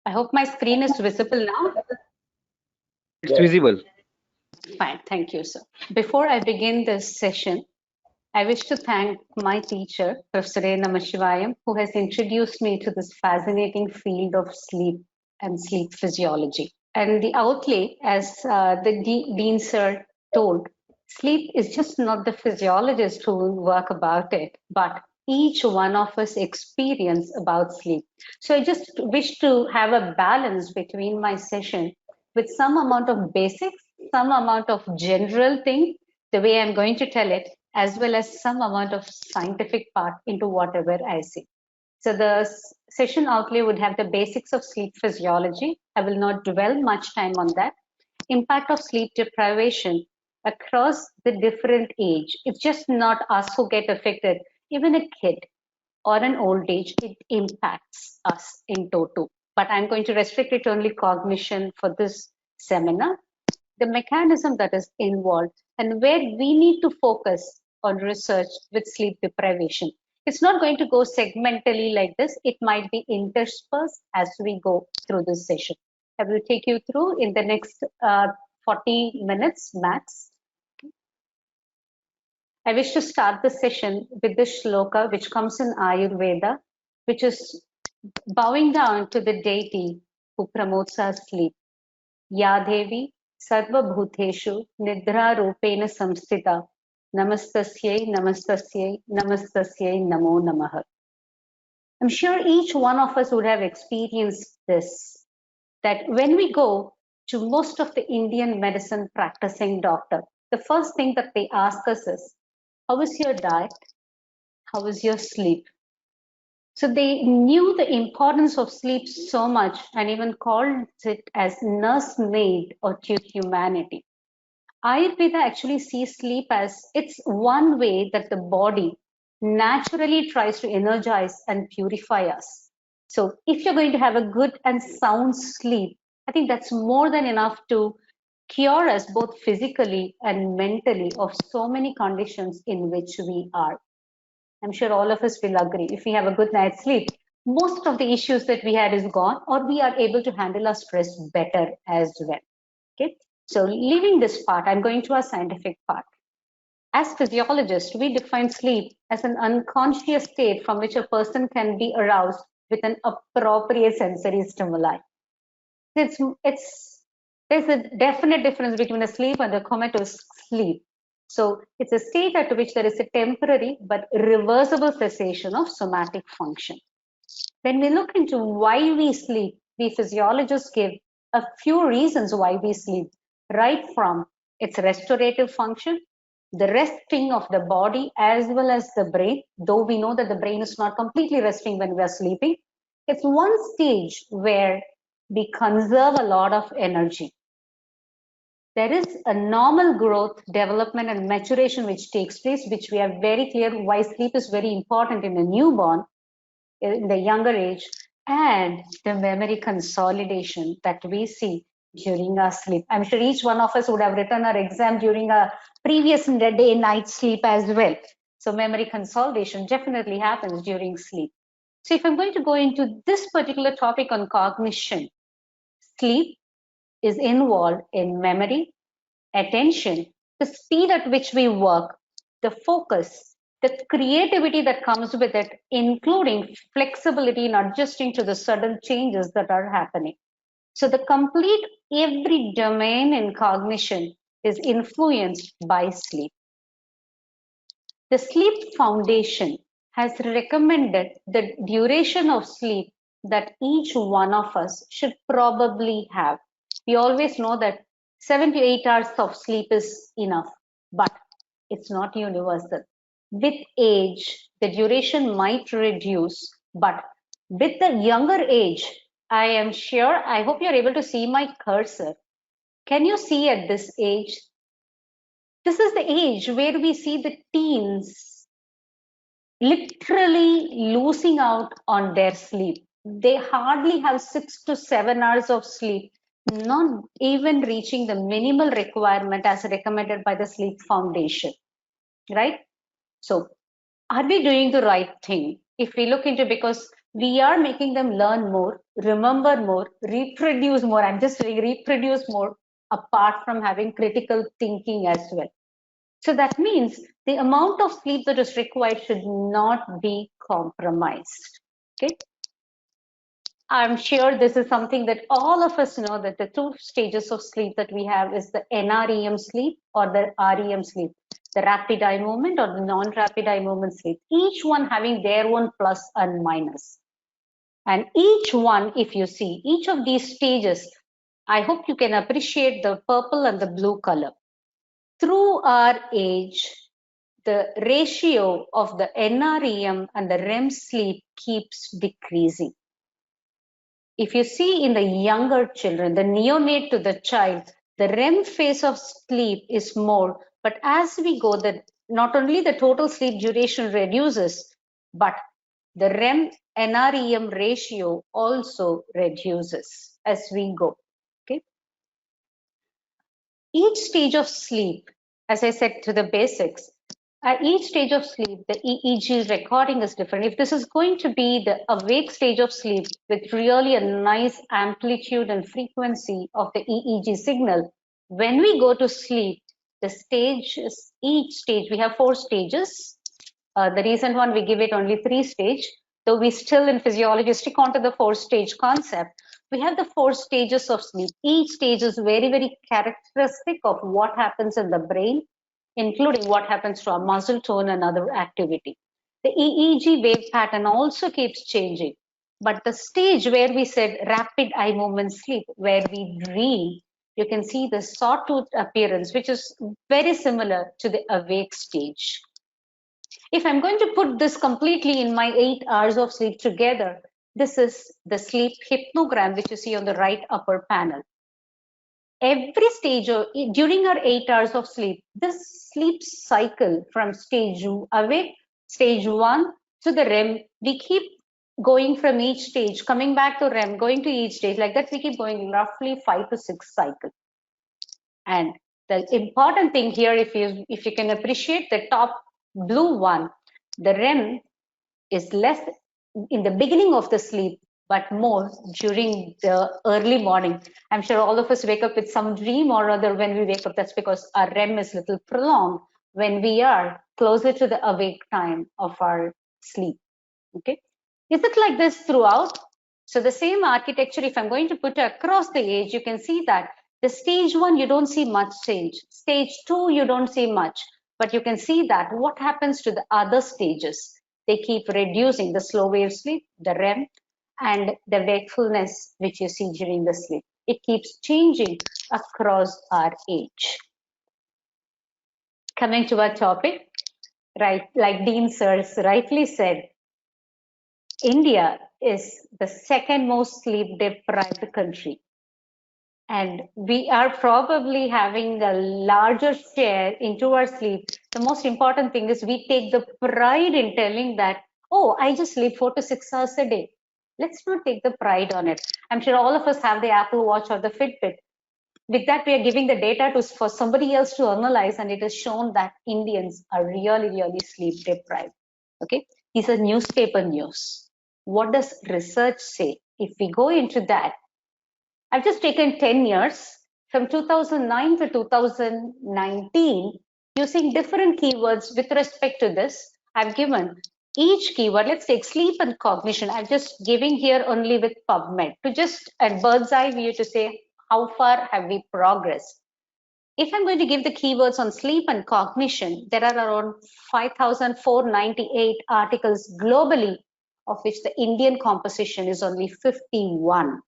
I hope my screen is visible now. It's visible. Fine, thank you, sir. Before I begin this session, I wish to thank my teacher, Professor A. Namashivayam, who has introduced me to this fascinating field of sleep and sleep physiology. And the outlay, as the Dean Sir told, sleep is just not the physiologist who will work about it, but each one of us experience about sleep. So I just wish to have a balance between my session with some amount of basics, some amount of general thing, the way I'm going to tell it, as well as some amount of scientific part into whatever I say. So the session outlay would have the basics of sleep physiology. I will not dwell much time on that. Impact of sleep deprivation across the different age. It's just not us who get affected. Even a kid or an old age, it impacts us in total. But I'm going to restrict it to only cognition for this seminar. The mechanism that is involved and where we need to focus on research with sleep deprivation. It's not going to go segmentally like this. It might be interspersed as we go through this session. I will take you through in the next 40 minutes max. I wish to start the session with the shloka which comes in Ayurveda, which is bowing down to the deity who promotes our sleep. Ya Devi Sarvabhuteshu Nidra Rupena Samstita Namastasyai Namastasyai Namastasyai Namo Namaha. I'm sure each one of us would have experienced this, that when we go to most of the Indian medicine practicing doctor, the first thing that they ask us is, how is your diet? How is your sleep? So they knew the importance of sleep so much and even called it as nursemaid or to humanity. Ayurveda actually sees sleep as it's one way that the body naturally tries to energize and purify us. So if you're going to have a good and sound sleep, I think that's more than enough to cure us both physically and mentally of so many conditions in which we are. I'm sure all of us will agree. If we have a good night's sleep, most of the issues that we had is gone, or we are able to handle our stress better as well. Okay. So leaving this part, I'm going to our scientific part. As physiologists, we define sleep as an unconscious state from which a person can be aroused with an appropriate sensory stimuli. There's a definite difference between a sleep and a comatose sleep. So it's a state at which there is a temporary but reversible cessation of somatic function. When we look into why we sleep, we physiologists give a few reasons why we sleep, right from its restorative function, the resting of the body as well as the brain, though we know that the brain is not completely resting when we are sleeping. It's one stage where we conserve a lot of energy. There is a normal growth, development, and maturation which takes place, which we are very clear why sleep is very important in a newborn, in the younger age, and the memory consolidation that we see during our sleep. I'm sure each one of us would have written our exam during a previous day, night sleep as well. So memory consolidation definitely happens during sleep. So if I'm going to go into this particular topic on cognition, sleep is involved in memory, attention, the speed at which we work, the focus, the creativity that comes with it, including flexibility in adjusting to the sudden changes that are happening. So the complete every domain in cognition is influenced by sleep. The Sleep Foundation has recommended the duration of sleep that each one of us should probably have. We always know that 7 to 8 hours of sleep is enough, but it's not universal. With age, the duration might reduce, but with the younger age, I am sure, I hope you're able to see my cursor. Can you see at this age? This is the age where we see the teens literally losing out on their sleep. They hardly have 6 to 7 hours of sleep, not even reaching the minimal requirement as recommended by the Sleep Foundation, right? So are we doing the right thing? If we look into, because we are making them learn more, remember more, reproduce more. I'm just saying reproduce more, apart from having critical thinking as well. So that means the amount of sleep that is required should not be compromised. Okay. I'm sure this is something that all of us know, that the two stages of sleep that we have is the NREM sleep or the REM sleep, the rapid eye movement or the non-rapid eye movement sleep, each one having their own plus and minus. And each one, if you see, each of these stages, I hope you can appreciate the purple and the blue color. Through our age, the ratio of the NREM and the REM sleep keeps decreasing. If you see in the younger children, the neonate to the child, the REM phase of sleep is more, but as we go, not only the total sleep duration reduces, but the REM NREM ratio also reduces as we go. Okay. Each stage of sleep, as I said to the basics, at each stage of sleep, the EEG recording is different. If this is going to be the awake stage of sleep with really a nice amplitude and frequency of the EEG signal, when we go to sleep, the stages, each stage, we have 4 stages. The recent one, we give it only 3 stage, though we still in physiology stick onto the 4 stage concept. We have the 4 stages of sleep. Each stage is very, very characteristic of what happens in the brain, including what happens to our muscle tone and other activity. The EEG wave pattern also keeps changing. But the stage where we said rapid eye movement sleep, where we dream, you can see the sawtooth appearance, which is very similar to the awake stage. If I'm going to put this completely in my 8 hours of sleep together, this is the sleep hypnogram, which you see on the right upper panel. Every stage during our 8 hours of sleep, this sleep cycle from stage awake, stage 1 to the REM, we keep going from each stage, coming back to REM, going to each stage. Like that, we keep going roughly 5 to 6 cycles. And the important thing here, if you can appreciate the top blue one, the REM is less in the beginning of the sleep, but more during the early morning. I'm sure all of us wake up with some dream or other when we wake up. That's because our REM is little prolonged when we are closer to the awake time of our sleep. Okay, is it like this throughout? So the same architecture, if I'm going to put it across the age, you can see that the stage 1, you don't see much change. Stage 2, you don't see much. But you can see that what happens to the other stages. They keep reducing the slow wave sleep, the REM, and the wakefulness, which you see during the sleep. It keeps changing across our age. Coming to our topic, right, like Dean Sears rightly said, India is the second most sleep deprived country. And we are probably having a larger share into our sleep. The most important thing is we take the pride in telling that, oh, I just sleep 4 to 6 hours a day. Let's not take the pride on it. I'm sure all of us have the Apple Watch or the Fitbit. With that, we are giving the data for somebody else to analyze, and it is shown that Indians are really, really sleep deprived. Okay, these are newspaper news. What does research say? If we go into that, I've just taken 10 years from 2009 to 2019 using different keywords with respect to this. I've given each keyword. Let's take sleep and cognition. I'm just giving here only with PubMed to just a bird's eye view to say how far have we progressed. If I'm going to give the keywords on sleep and cognition, there are around 5,498 articles globally, of which the Indian composition is only 51.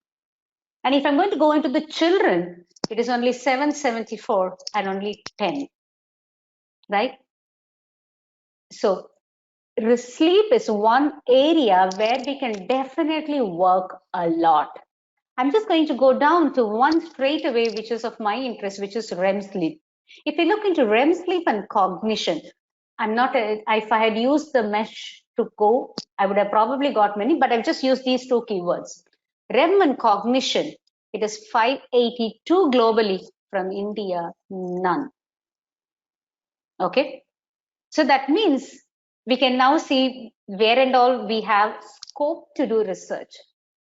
And if I'm going to go into the children, it is only 774 and only 10, right? So sleep is one area where we can definitely work a lot. I'm just going to go down to one straight away, which is of my interest, which is REM sleep. If you look into REM sleep and cognition, if I had used the mesh to go, I would have probably got many, but I've just used these 2 keywords. REM and cognition, it is 582 globally, from India, none. Okay. So that means we can now see where and all we have scope to do research.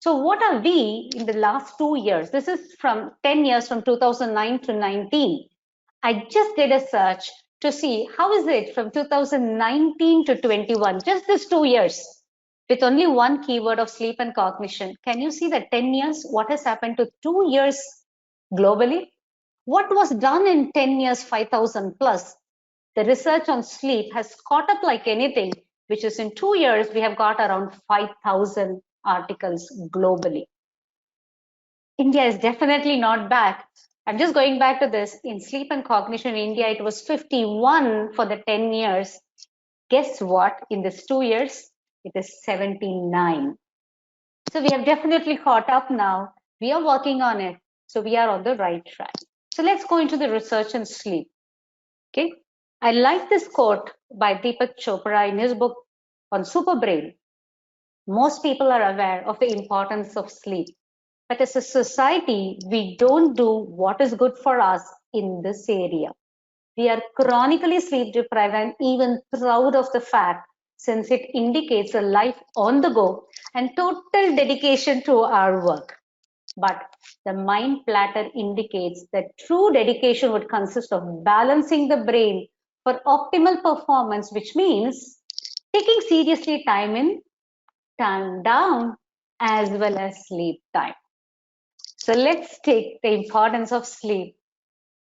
So what are we in the last 2 years? This is from 10 years from 2009 to 19. I just did a search to see how is it from 2019 to 21, just these 2 years, with only one keyword of sleep and cognition. Can you see that 10 years, what has happened to 2 years globally? What was done in 10 years, 5,000 plus? The research on sleep has caught up like anything, which is in 2 years, we have got around 5,000 articles globally. India is definitely not back. I'm just going back to this. In sleep and cognition in India, it was 51 for the 10 years. Guess what? In this 2 years, it is 79. So we have definitely caught up now. We are working on it. So we are on the right track. So let's go into the research on sleep. Okay. I like this quote by Deepak Chopra in his book on Superbrain. Most people are aware of the importance of sleep. But as a society, we don't do what is good for us in this area. We are chronically sleep deprived and even proud of the fact, since it indicates a life on the go and total dedication to our work. But the mind platter indicates that true dedication would consist of balancing the brain for optimal performance, which means taking seriously time in, time down, as well as sleep time. So let's take the importance of sleep.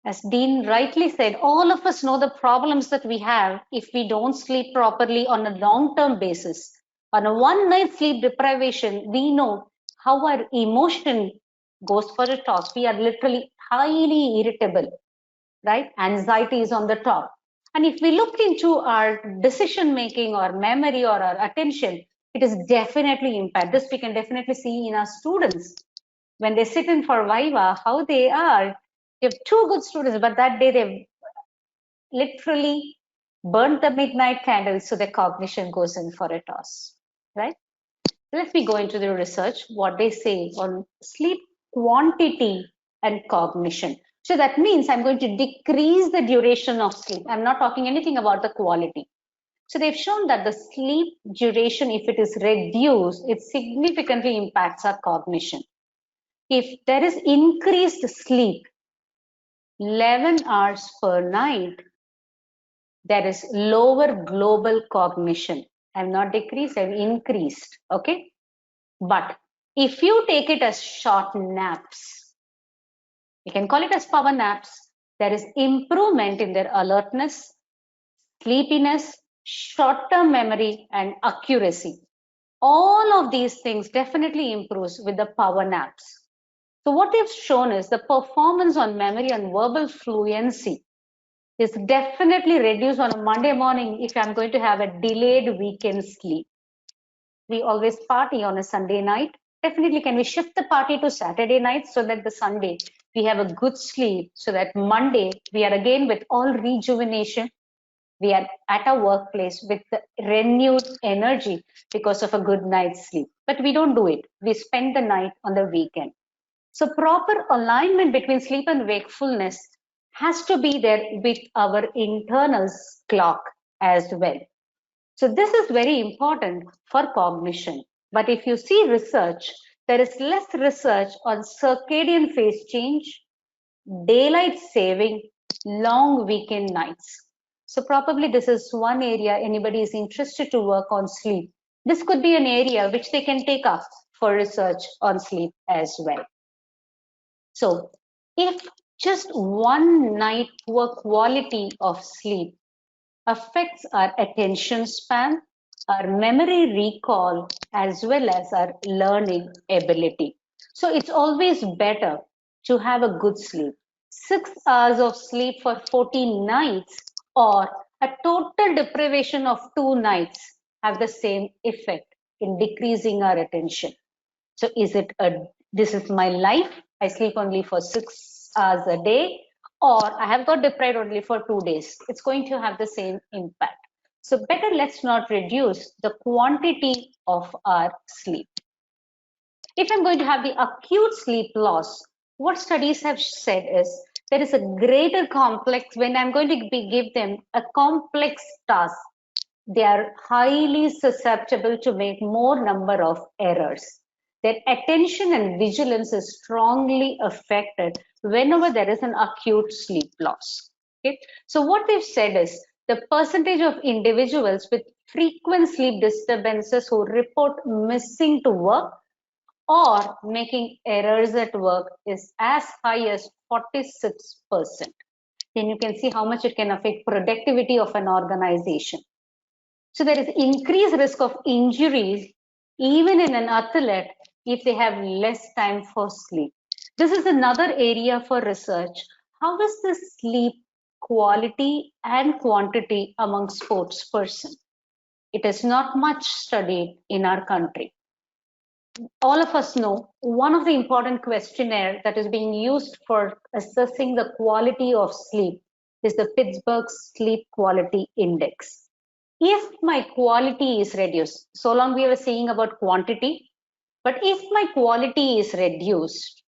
As Dean rightly said, all of us know the problems that we have if we don't sleep properly on a long-term basis. On a one-night sleep deprivation, we know how our emotion goes for a toss. We are literally highly irritable, right? Anxiety is on the top. And if we look into our decision making or memory or our attention, it is definitely impaired. This we can definitely see in our students. When they sit in for Viva, how they are. You have two good students, but that day they literally burnt the midnight candle, so their cognition goes in for a toss, right? Let me go into the research, what they say on sleep quantity and cognition. So that means I'm going to decrease the duration of sleep. I'm not talking anything about the quality. So they've shown that the sleep duration, if it is reduced, it significantly impacts our cognition. If there is increased sleep, 11 hours per night, there is lower global cognition. I've not decreased, I've increased, okay? But if you take it as short naps, you can call it as power naps, there is improvement in their alertness, sleepiness, short-term memory, and accuracy. All of these things definitely improves with the power naps. So what they've shown is the performance on memory and verbal fluency is definitely reduced on a Monday morning if I'm going to have a delayed weekend sleep. We always party on a Sunday night. Definitely, can we shift the party to Saturday night so that the Sunday we have a good sleep, so that Monday we are again with all rejuvenation. We are at our workplace with renewed energy because of a good night's sleep. But we don't do it. We spend the night on the weekend. So proper alignment between sleep and wakefulness has to be there with our internal clock as well. So this is very important for cognition. But if you see research, there is less research on circadian phase change, daylight saving, long weekend nights. So probably this is one area anybody is interested to work on sleep. This could be an area which they can take up for research on sleep as well. So if just one night poor quality of sleep affects our attention span, our memory recall, as well as our learning ability. So it's always better to have a good sleep. 6 hours of sleep for 14 nights or a total deprivation of 2 nights have the same effect in decreasing our attention. So this is my life, I sleep only for 6 hours a day, or I have got deprived only for 2 days. It's going to have the same impact. So better let's not reduce the quantity of our sleep. If I'm going to have the acute sleep loss, what studies have said is there is a greater complex when I'm going to give them a complex task. they are highly susceptible to make more number of errors. Their attention and vigilance is strongly affected whenever there is an acute sleep loss. Okay? So what they've said is the percentage of individuals with frequent sleep disturbances who report missing to work or making errors at work is as high as 46%. Then you can see how much it can affect productivity of an organization. So there is increased risk of injuries even in an athlete if they have less time for sleep. This is another area for research. How is the sleep quality and quantity among sports persons? It is not much studied in our country. All of us know one of the important questionnaire that is being used for assessing the quality of sleep is the Pittsburgh Sleep Quality Index. If my quality is reduced, so long we were saying about quantity, but if my quality is reduced,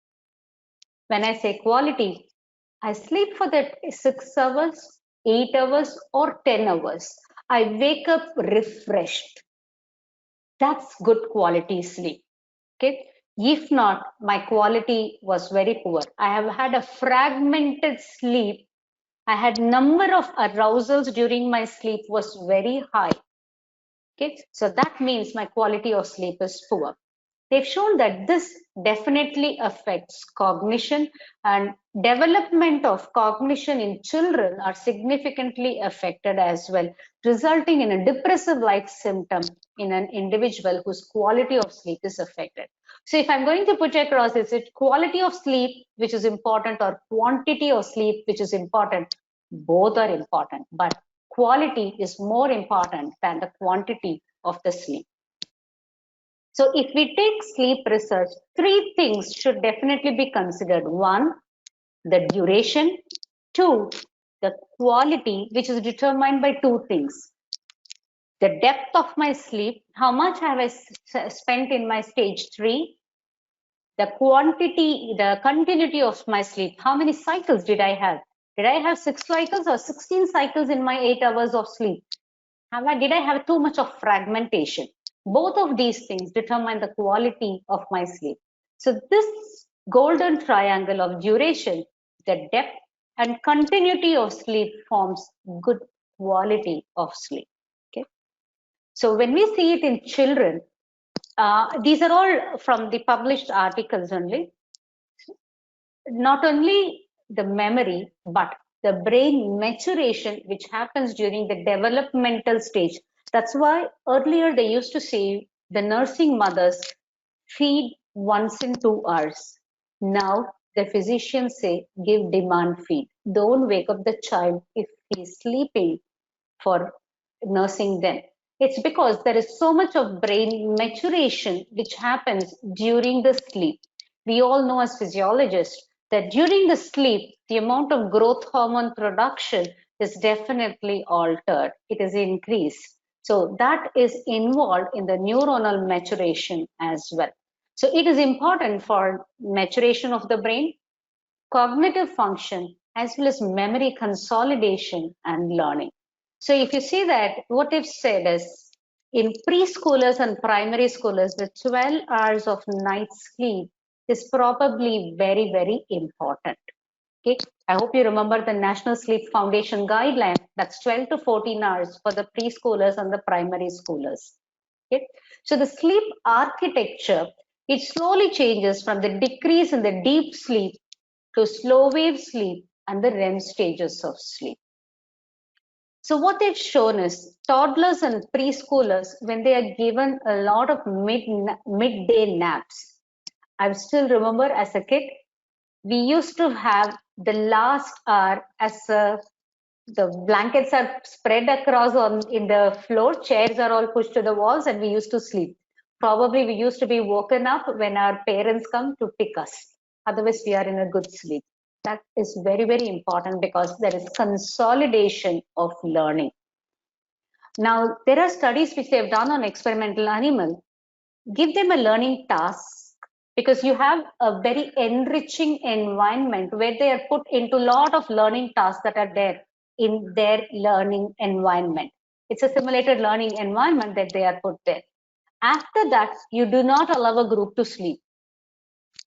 when I say quality, I sleep for that 6 hours, 8 hours, or 10 hours. I wake up refreshed. That's good quality sleep. Okay. If not, my quality was very poor. I have had a fragmented sleep. I had number of arousals during my sleep was very high. Okay, so that means my quality of sleep is poor. They've shown that this definitely affects cognition, and development of cognition in children are significantly affected as well, resulting in a depressive-like symptom in an individual whose quality of sleep is affected. So if I'm going to put across, is it quality of sleep which is important or quantity of sleep which is important? Both are important, but quality is more important than the quantity of the sleep. So if we take sleep research, 3 things should definitely be considered. 1, the duration. 2, the quality, which is determined by 2 things. The depth of my sleep, how much have I spent in my stage 3? The quantity, the continuity of my sleep, how many cycles did I have? Did I have 6 cycles or 16 cycles in my 8 hours of sleep? Did I have too much of fragmentation? Both of these things determine the quality of my sleep. So this golden triangle of duration, the depth and continuity of sleep forms good quality of sleep. Okay. So when we see it in children, these are all from the published articles only. Not only the memory, but the brain maturation, which happens during the developmental stage. That's why earlier they used to say the nursing mothers feed once in 2 hours. Now the physicians say give demand feed. Don't wake up the child if he's sleeping for nursing them. It's because there is so much of brain maturation which happens during the sleep. We all know as physiologists that during the sleep, the amount of growth hormone production is definitely altered. It is increased. So that is involved in the neuronal maturation as well. So it is important for maturation of the brain, cognitive function, as well as memory consolidation and learning. So if you see that, what they've said is in preschoolers and primary schoolers, the 12 hours of night sleep is probably very, very important. Okay, I hope you remember the National Sleep Foundation guideline. That's 12 to 14 hours for the preschoolers and the primary schoolers. Okay, so the sleep architecture, it slowly changes from the decrease in the deep sleep to slow wave sleep and the REM stages of sleep. So what they've shown is toddlers and preschoolers, when they are given a lot of midday naps. I still remember as a kid, we used to have the last hour as the blankets are spread across in the floor, chairs are all pushed to the walls, and we used to sleep. Probably we used to be woken up when our parents come to pick us. Otherwise, we are in a good sleep. That is very, very important because there is consolidation of learning. Now, there are studies which they have done on experimental animal. Give them a learning task because you have a very enriching environment where they are put into a lot of learning tasks that are there in their learning environment. It's a simulated learning environment that they are put there. After that, you do not allow a group to sleep.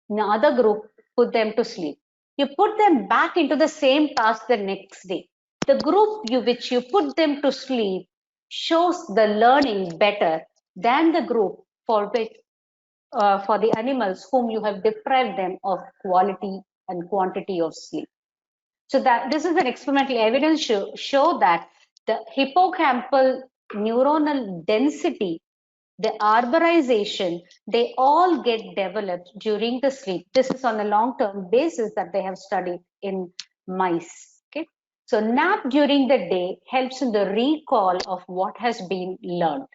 In other group, put them to sleep. You put them back into the same task the next day. The group which you put them to sleep shows the learning better than the group for the animals whom you have deprived them of quality and quantity of sleep. So that this is an experimental evidence show that the hippocampal neuronal density, the arborization, they all get developed during the sleep. This is on a long-term basis that they have studied in mice. Okay, so nap during the day helps in the recall of what has been learned.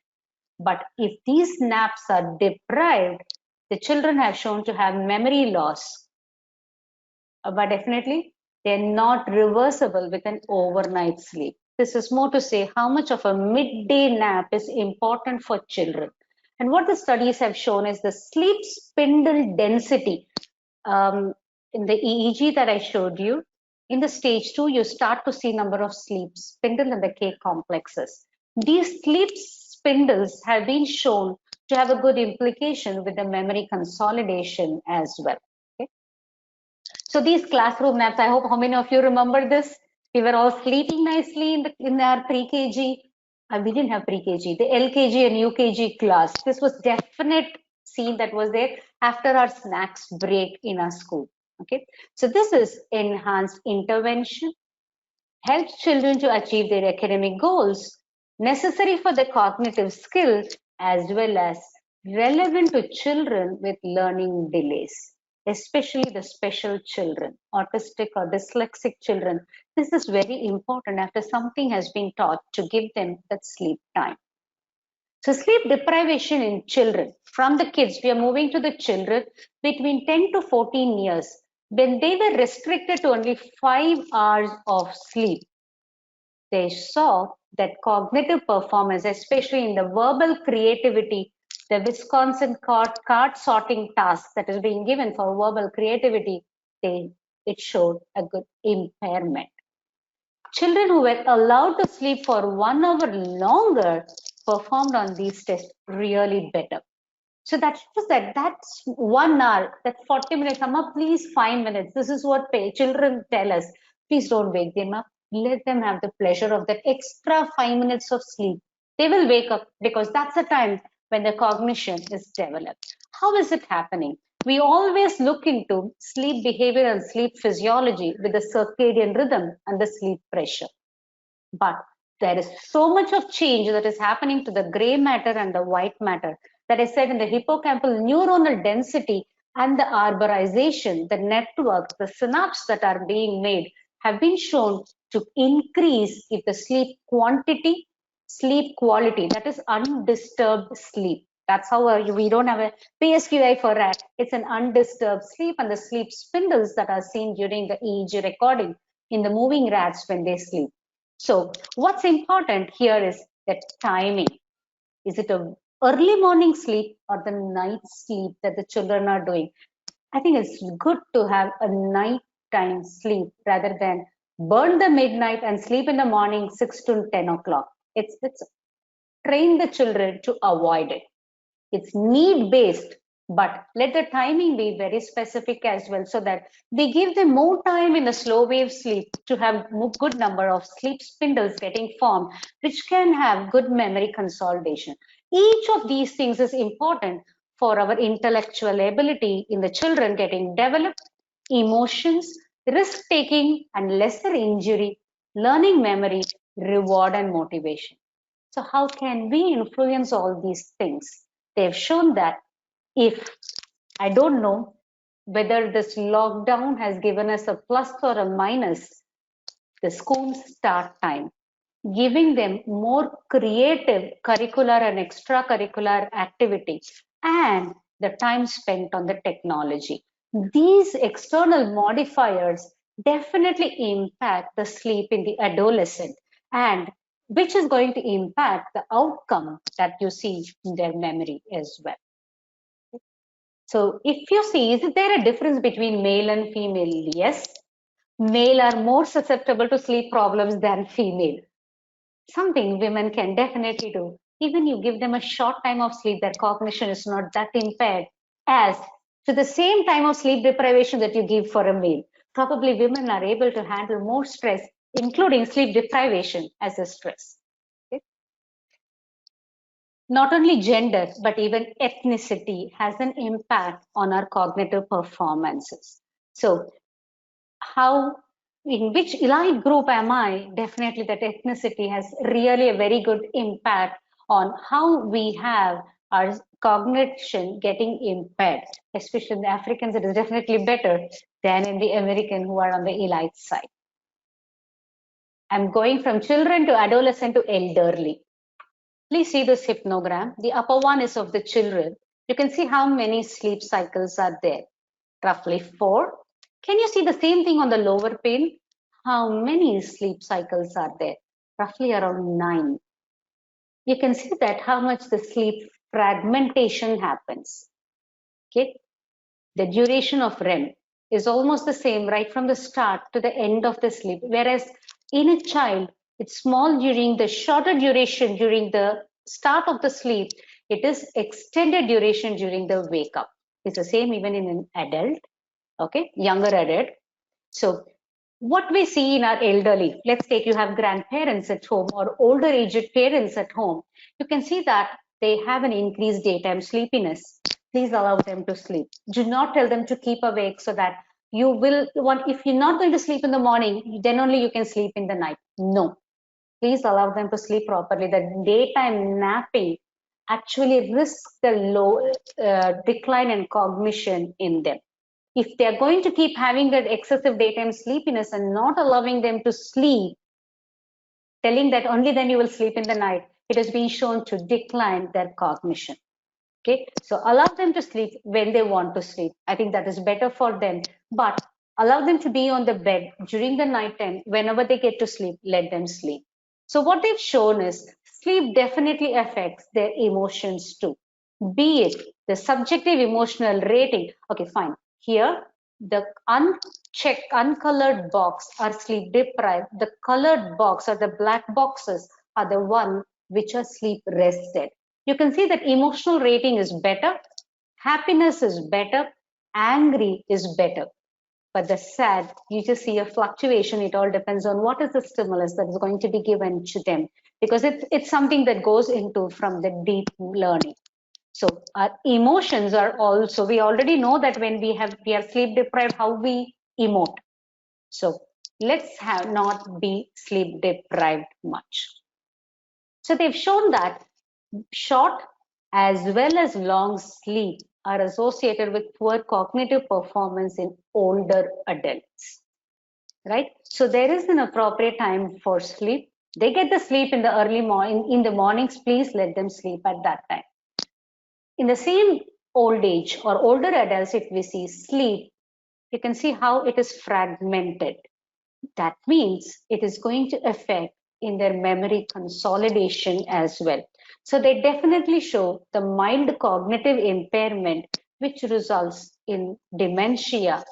But if these naps are deprived, the children have shown to have memory loss. But definitely, they're not reversible with an overnight sleep. This is more to say how much of a midday nap is important for children. And what the studies have shown is the sleep spindle density. In the EEG that I showed you, in the stage 2, you start to see number of sleep spindle in the K complexes. These sleep spindles have been shown to have a good implication with the memory consolidation as well. Okay? So these classroom naps, I hope how many of you remember this? We were all sleeping nicely in our pre-KG. We didn't have pre-KG, the LKG and UKG class. This was definite scene that was there after our snacks break in our school. Okay, so this is enhanced intervention, helps children to achieve their academic goals, necessary for the cognitive skill, as well as relevant to children with learning delays, especially the special children, autistic or dyslexic children. This is very important after something has been taught to give them that sleep time. So sleep deprivation in children, from the kids, we are moving to the children between 10 to 14 years, when they were restricted to only 5 hours of sleep. They saw that cognitive performance, especially in the verbal creativity, the Wisconsin card sorting task that is being given for verbal creativity, it showed a good impairment. Children who were allowed to sleep for 1 hour longer performed on these tests really better. So that shows that that's 1 hour, that 40 minutes, Amma, please 5 minutes. This is what children tell us. Please don't wake them up. Let them have the pleasure of that extra 5 minutes of sleep. They will wake up because that's the time when the cognition is developed. How is it happening? We always look into sleep behavior and sleep physiology with the circadian rhythm and the sleep pressure. But there is so much of change that is happening to the gray matter and the white matter that I said in the hippocampal neuronal density and the arborization, the network, the synapses that are being made have been shown to increase if the sleep quantity, sleep quality, that is undisturbed sleep. That's how we don't have a PSQI for rat. It's an undisturbed sleep, and the sleep spindles that are seen during the EEG recording in the moving rats when they sleep. So what's important here is that timing. Is it a early morning sleep or the night sleep that the children are doing? I think it's good to have a nighttime sleep rather than burn the midnight and sleep in the morning 6 to 10 o'clock. It's train the children to avoid it. It's need based, but let the timing be very specific as well, so that we give them more time in the slow wave sleep to have good number of sleep spindles getting formed, which can have good memory consolidation. Each of these things is important for our intellectual ability in the children getting developed, emotions, risk taking and lesser injury, learning memory, reward and motivation. So how can we influence all these things? They've shown that if, I don't know whether this lockdown has given us a plus or a minus, the school start time, giving them more creative curricular and extracurricular activity, and the time spent on the technology. These external modifiers definitely impact the sleep in the adolescent, and which is going to impact the outcome that you see in their memory as well. So if you see, is there a difference between male and female? Yes. Male are more susceptible to sleep problems than female. something women can definitely do. Even you give them a short time of sleep, their cognition is not that impaired as to the same time of sleep deprivation that you give for a male. Probably women are able to handle more stress, including sleep deprivation as a stress. Okay? Not only gender, but even ethnicity has an impact on our cognitive performances. So how, in which elite group am I? Definitely that ethnicity has really a very good impact on how we have our cognition getting impaired. Especially in the Africans, it is definitely better than in the American who are on the elite side. I'm going from children to adolescent to elderly. Please see this hypnogram. The upper one is of the children. You can see how many sleep cycles are there. Roughly 4. Can you see the same thing on the lower pane? How many sleep cycles are there? Roughly around 9. You can see that how much the sleep fragmentation happens. Okay, the duration of REM is almost the same right from the start to the end of the sleep. Whereas in a child, it's small during the shorter duration during the start of the sleep. It is extended duration during the wake up. It's the same even in an adult. Okay, younger adult. So what we see in our elderly, let's take you have grandparents at home or older aged parents at home, you can see that they have an increased daytime sleepiness. Please allow them to sleep. Do not tell them to keep awake so that you will want, if you're not going to sleep in the morning, then only you can sleep in the night. No, please allow them to sleep properly. The daytime napping actually risks the low decline in cognition in them. If they're going to keep having that excessive daytime sleepiness and not allowing them to sleep, telling that only then you will sleep in the night, it has been shown to decline their cognition. Okay, so allow them to sleep when they want to sleep. I think that is better for them, but allow them to be on the bed during the night time. Whenever they get to sleep, let them sleep. So what they've shown is sleep definitely affects their emotions too, be it the subjective emotional rating. Okay, fine. Here, the unchecked, uncolored box are sleep deprived. The colored box or the black boxes are the one which are sleep rested. You can see that emotional rating is better, happiness is better, angry is better. But the sad, you just see a fluctuation. It all depends on what is the stimulus that is going to be given to them, because it's something that goes into from the deep learning. So our emotions are also, we already know that when we are sleep deprived, how we emote. So let's have not be sleep deprived much. So they've shown that short as well as long sleep are associated with poor cognitive performance in older adults, right? So there is an appropriate time for sleep. They get the sleep in the early morning, in the mornings, please let them sleep at that time. In the same old age or older adults, if we see sleep, you can see how it is fragmented. That means it is going to affect in their memory consolidation as well. So they definitely show the mild cognitive impairment, which results in dementia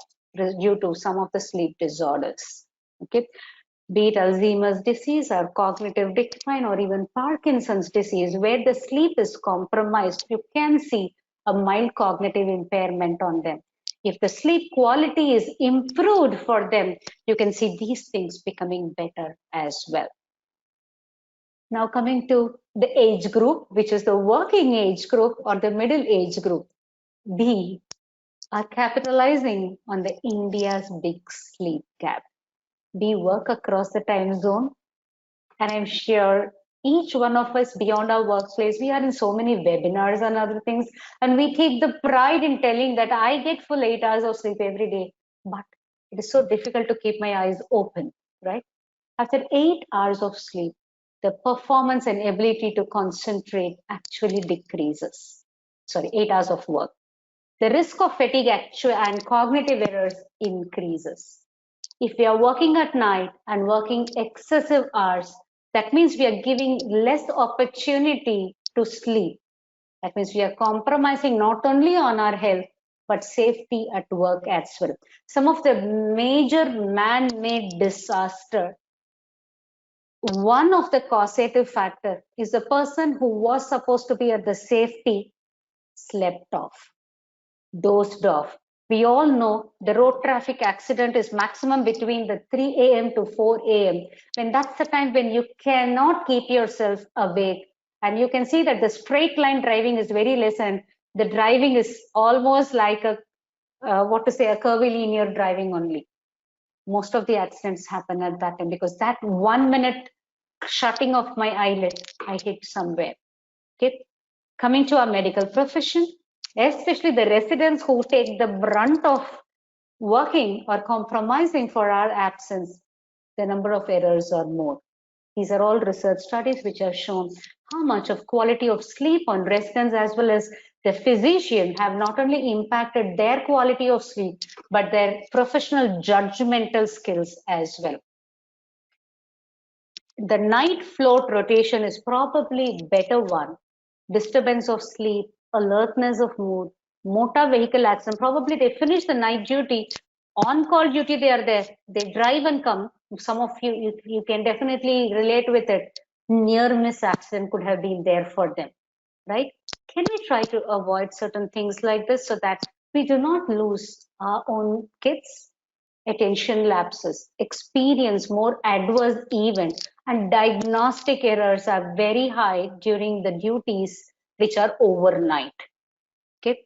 due to some of the sleep disorders. Okay, be it Alzheimer's disease or cognitive decline or even Parkinson's disease, where the sleep is compromised, you can see a mild cognitive impairment on them. If the sleep quality is improved for them, you can see these things becoming better as well. Now coming to the age group, which is the working age group or the middle age group, we are capitalizing on the India's big sleep gap. We work across the time zone, and I'm sure each one of us beyond our workplace, we are in so many webinars and other things, and we take the pride in telling that I get full 8 hours of sleep every day, but it is so difficult to keep my eyes open, right? After 8 hours of sleep, the performance and ability to concentrate actually decreases. Sorry, 8 hours of work. The risk of fatigue and cognitive errors increases. If we are working at night and working excessive hours, that means we are giving less opportunity to sleep. That means we are compromising not only on our health, but safety at work as well. Some of the major man-made disaster one of the causative factor is the person who was supposed to be at the safety slept off, dozed off. We all know the road traffic accident is maximum between the 3 a.m. to 4 a.m. When that's the time when you cannot keep yourself awake. And you can see that the straight line driving is very less and the driving is almost like a, a curvilinear driving only. Most of the accidents happen at that time because that 1 minute shutting of my eyelid, I hit somewhere. Okay. Coming to our medical profession, especially the residents who take the brunt of working or compromising for our absence, the number of errors are more. These are all research studies which have shown how much of quality of sleep on residents as well as the physician have not only impacted their quality of sleep, but their professional judgmental skills as well. The night float rotation is probably better one. Disturbance of sleep, alertness of mood, motor vehicle accident. Probably they finish the night duty, on call duty they are there. They drive and come. Some of you can definitely relate with it. Near miss accident could have been there for them, right? Can we try to avoid certain things like this so that we do not lose our own kids? Attention lapses, experience more adverse events, and diagnostic errors are very high during the duties which are overnight. Okay,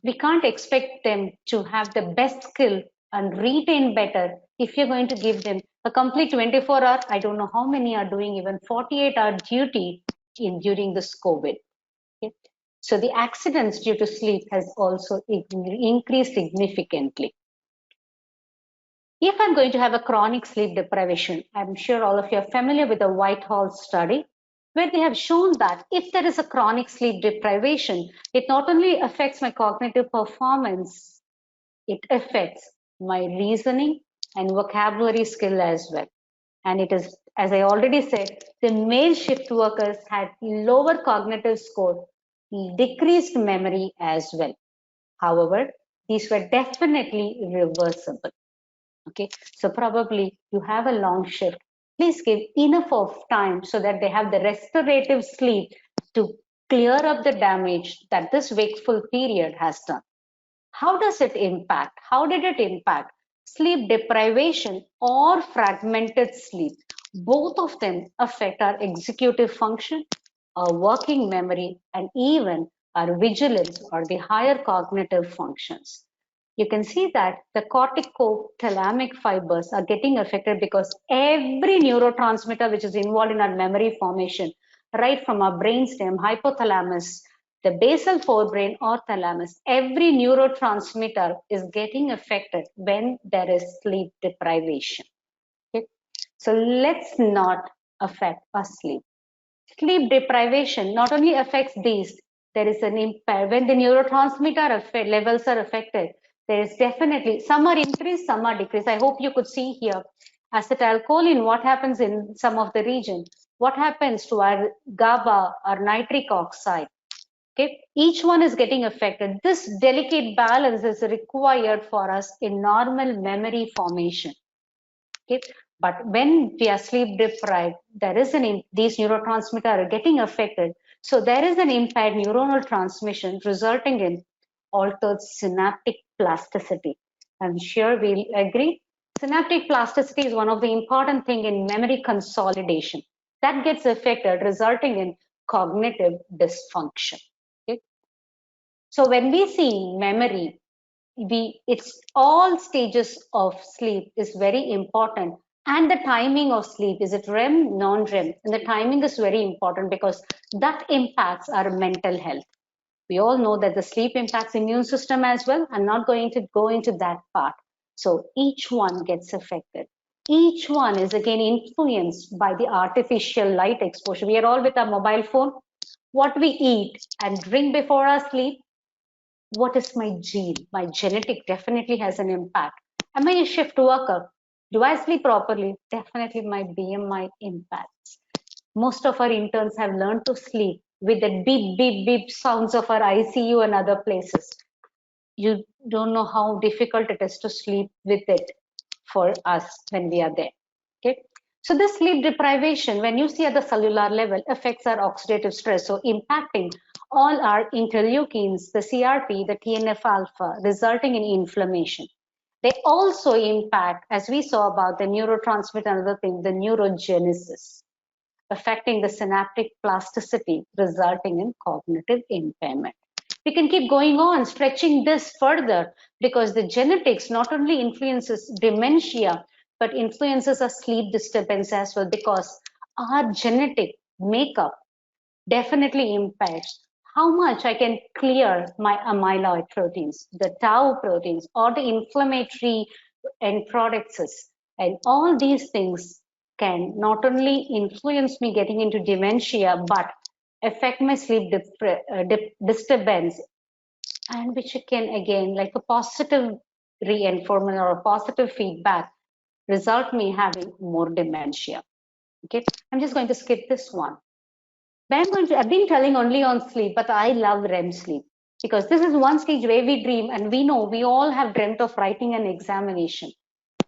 we can't expect them to have the best skill and retain better if you're going to give them a complete 24-hour. I don't know how many are doing even 48-hour duty during this COVID. Okay? So the accidents due to sleep has also increased significantly. If I'm going to have a chronic sleep deprivation, I'm sure all of you are familiar with the Whitehall study, where they have shown that if there is a chronic sleep deprivation, it not only affects my cognitive performance, it affects my reasoning and vocabulary skill as well. And it is, as I already said, the male shift workers had lower cognitive score, decreased memory as well. However, these were definitely reversible. Okay, so probably you have a long shift. Please give enough of time so that they have the restorative sleep to clear up the damage that this wakeful period has done. How does it impact? How did it impact? Sleep deprivation or fragmented sleep. Both of them affect our executive function, our working memory, and even our vigilance or the higher cognitive functions. You can see that the corticothalamic fibers are getting affected because every neurotransmitter which is involved in our memory formation, right from our brainstem, hypothalamus, the basal forebrain or thalamus, every neurotransmitter is getting affected when there is sleep deprivation. Okay? So let's not affect our sleep. Sleep deprivation not only affects these, there is an impact when the neurotransmitter levels are affected. There is definitely some are increased, some are decreased. I hope you could see here acetylcholine, what happens in some of the region, what happens to our GABA or nitric oxide. Okay, each one is getting affected. This delicate balance is required for us in normal memory formation. Okay, but when we are sleep deprived, there is these neurotransmitters are getting affected. So there is an impaired neuronal transmission resulting in altered synaptic plasticity. I'm sure we'll agree. Synaptic plasticity is one of the important thing in memory consolidation. That gets affected, resulting in cognitive dysfunction. Okay? So when we see memory, it's all stages of sleep is very important, and the timing of sleep, is it REM, non-REM, and the timing is very important because that impacts our mental health. We all know that the sleep impacts immune system as well. I'm not going to go into that part. So each one gets affected. Each one is again influenced by the artificial light exposure. We are all with our mobile phone. What we eat and drink before our sleep, what is my gene? My genetic definitely has an impact. Am I a shift worker? Do I sleep properly? Definitely my BMI impacts. Most of our interns have learned to sleep with the beep, beep, beep sounds of our ICU and other places. You don't know how difficult it is to sleep with it for us when we are there. Okay. So this sleep deprivation, when you see at the cellular level, affects our oxidative stress, so impacting all our interleukins, the CRP, the TNF alpha, resulting in inflammation. They also impact, as we saw about the neurotransmitter, another thing, the neurogenesis, affecting the synaptic plasticity, resulting in cognitive impairment. We can keep going on, stretching this further, because the genetics not only influences dementia, but influences our sleep disturbance as well, because our genetic makeup definitely impacts how much I can clear my amyloid proteins, the tau proteins, or the inflammatory end products. And all these things can not only influence me getting into dementia, but affect my sleep disturbance, and which can again, like a positive reinforcement or a positive feedback, result me having more dementia. Okay, I'm just going to skip this one. I've been telling only on sleep, but I love REM sleep, because this is one stage where we dream, and we know we all have dreamt of writing an examination.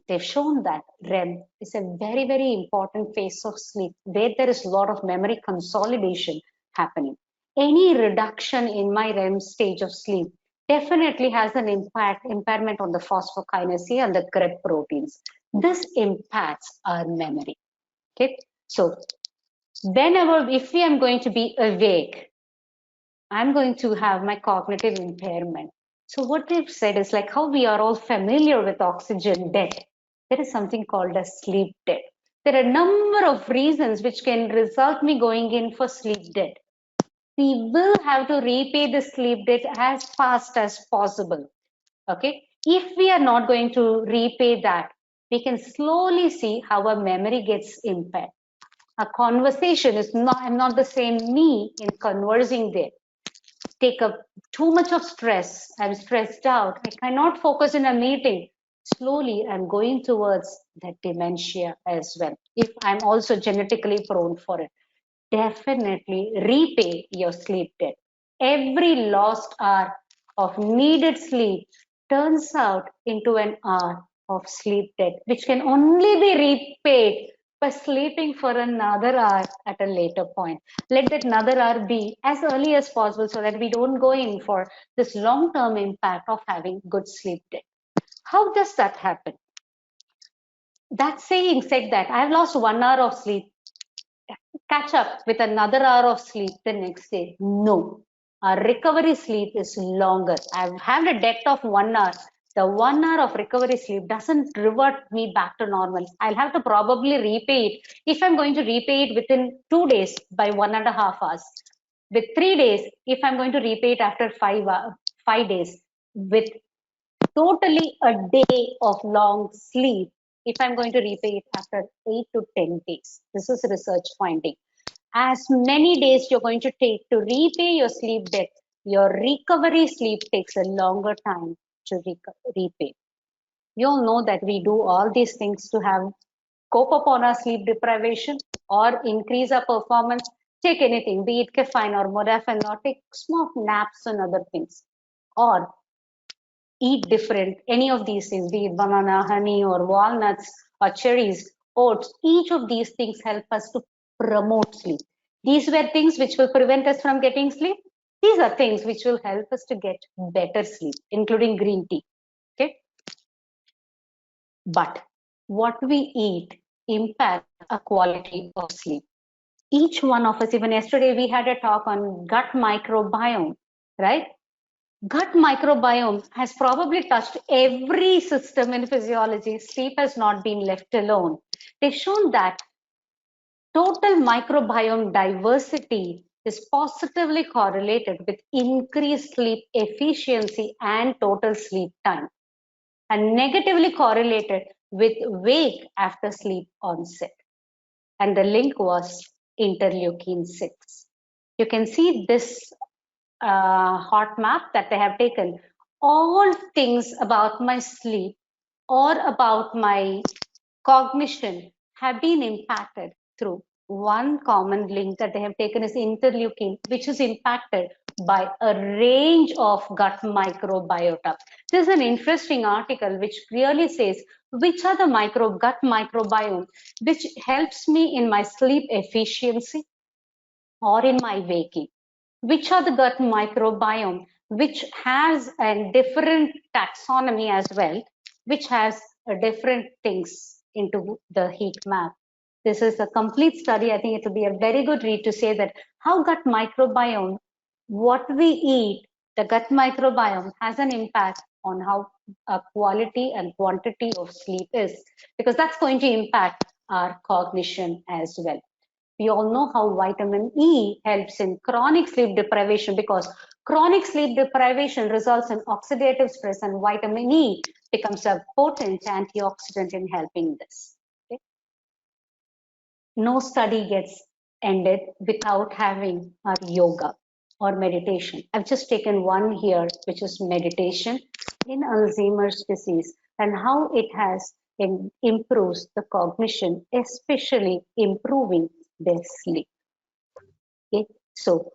They've shown that REM is a very, very important phase of sleep where there is a lot of memory consolidation happening. Any reduction in my REM stage of sleep definitely has an impairment on the phosphokinase and the GREP proteins. This impacts our memory. Okay, so whenever, if we am going to be awake, I'm going to have my cognitive impairment. So what they've said is, like how we are all familiar with oxygen debt, there is something called a sleep debt. There are a number of reasons which can result me going in for sleep debt. We will have to repay the sleep debt as fast as possible. Okay, if we are not going to repay that, we can slowly see how our memory gets impaired. A conversation is not, I'm not the same me in conversing there. Take up too much of stress, I'm stressed out, I cannot focus in a meeting. Slowly, I'm going towards that dementia as well. If I'm also genetically prone for it, definitely repay your sleep debt. Every lost hour of needed sleep turns out into an hour of sleep debt, which can only be repaid by sleeping for another hour at a later point. Let that another hour be as early as possible so that we don't go in for this long-term impact of having good sleep debt. How does that happen? That saying said that I've lost 1 hour of sleep, catch up with another hour of sleep the next day. No, our recovery sleep is longer. I've had a debt of 1 hour. The 1 hour of recovery sleep doesn't revert me back to normal. I'll have to probably repay it. If I'm going to repay it within 2 days by 1.5 hours, with 3 days, if I'm going to repay it after 5 days, with totally a day of long sleep, if I'm going to repay it after 8 to 10 days. This is research finding. As many days you're going to take to repay your sleep debt, your recovery sleep takes a longer time to repay. You all know that we do all these things to have cope upon our sleep deprivation or increase our performance. Take anything, be it caffeine or modafinil, or take small naps and other things, or eat different, any of these things, be it banana, honey, or walnuts, or cherries, oats. Each of these things help us to promote sleep. These were things which will prevent us from getting sleep. These are things which will help us to get better sleep, including green tea. Okay. But what we eat impacts our quality of sleep. Each one of us, even yesterday we had a talk on gut microbiome, right? Gut microbiome has probably touched every system in physiology. Sleep has not been left alone. They've shown that total microbiome diversity is positively correlated with increased sleep efficiency and total sleep time, and negatively correlated with wake after sleep onset. And the link was interleukin 6. You can see this hot map that they have taken. All things about my sleep or about my cognition have been impacted through one common link that they have taken is interleukin, which is impacted by a range of gut microbiota. This is an interesting article which clearly says which are the gut microbiome which helps me in my sleep efficiency or in my waking. Which are the gut microbiome which has a different taxonomy as well, which has different things into the heat map. This is a complete study. I think it will be a very good read to say that how gut microbiome, what we eat, the gut microbiome has an impact on how quality and quantity of sleep is, because that's going to impact our cognition as well. We all know how vitamin E helps in chronic sleep deprivation, because chronic sleep deprivation results in oxidative stress, and vitamin E becomes a potent antioxidant in helping this. Okay? No study gets ended without having our yoga or meditation. I've just taken one here, which is meditation in Alzheimer's disease, and how it has improves the cognition, especially improving their sleep. Okay, so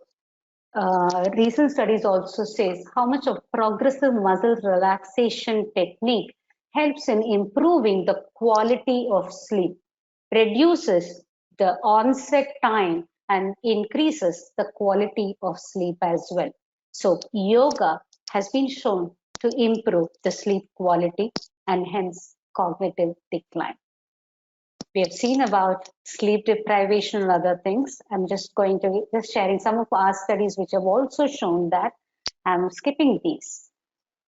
recent studies also says how much of progressive muscle relaxation technique helps in improving the quality of sleep, reduces the onset time, and increases the quality of sleep as well. So yoga has been shown to improve the sleep quality and hence cognitive decline. We have seen about sleep deprivation and other things. I'm just sharing some of our studies which have also shown that. I'm skipping these.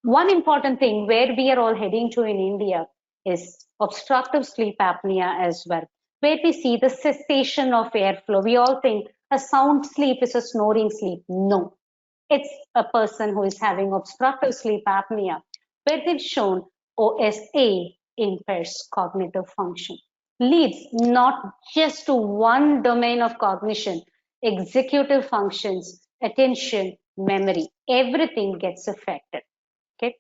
One important thing where we are all heading to in India is obstructive sleep apnea as well, where we see the cessation of airflow. We all think a sound sleep is a snoring sleep. No, it's a person who is having obstructive sleep apnea, where they've shown OSA impairs cognitive function, leads not just to one domain of cognition, executive functions, attention, memory, everything gets affected. Okay.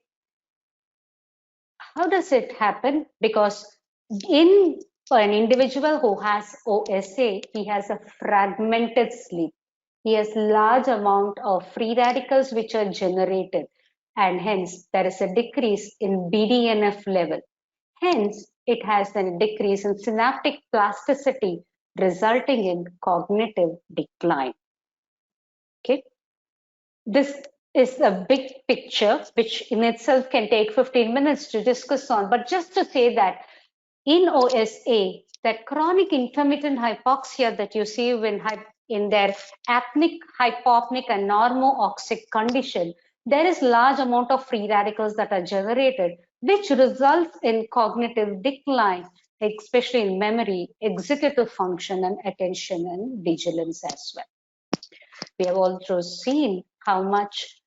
How does it happen? Because in an individual who has OSA, he has a fragmented sleep. He has large amount of free radicals which are generated, and hence there is a decrease in BDNF level. Hence, it has a decrease in synaptic plasticity, resulting in cognitive decline. Okay. This is a big picture, which in itself can take 15 minutes to discuss on. But just to say that in OSA, that chronic intermittent hypoxia that you see in their apneic, hypopneic, and normo-oxic condition, there is large amount of free radicals that are generated, which results in cognitive decline, especially in memory, executive function, and attention and vigilance as well. We have also seen how much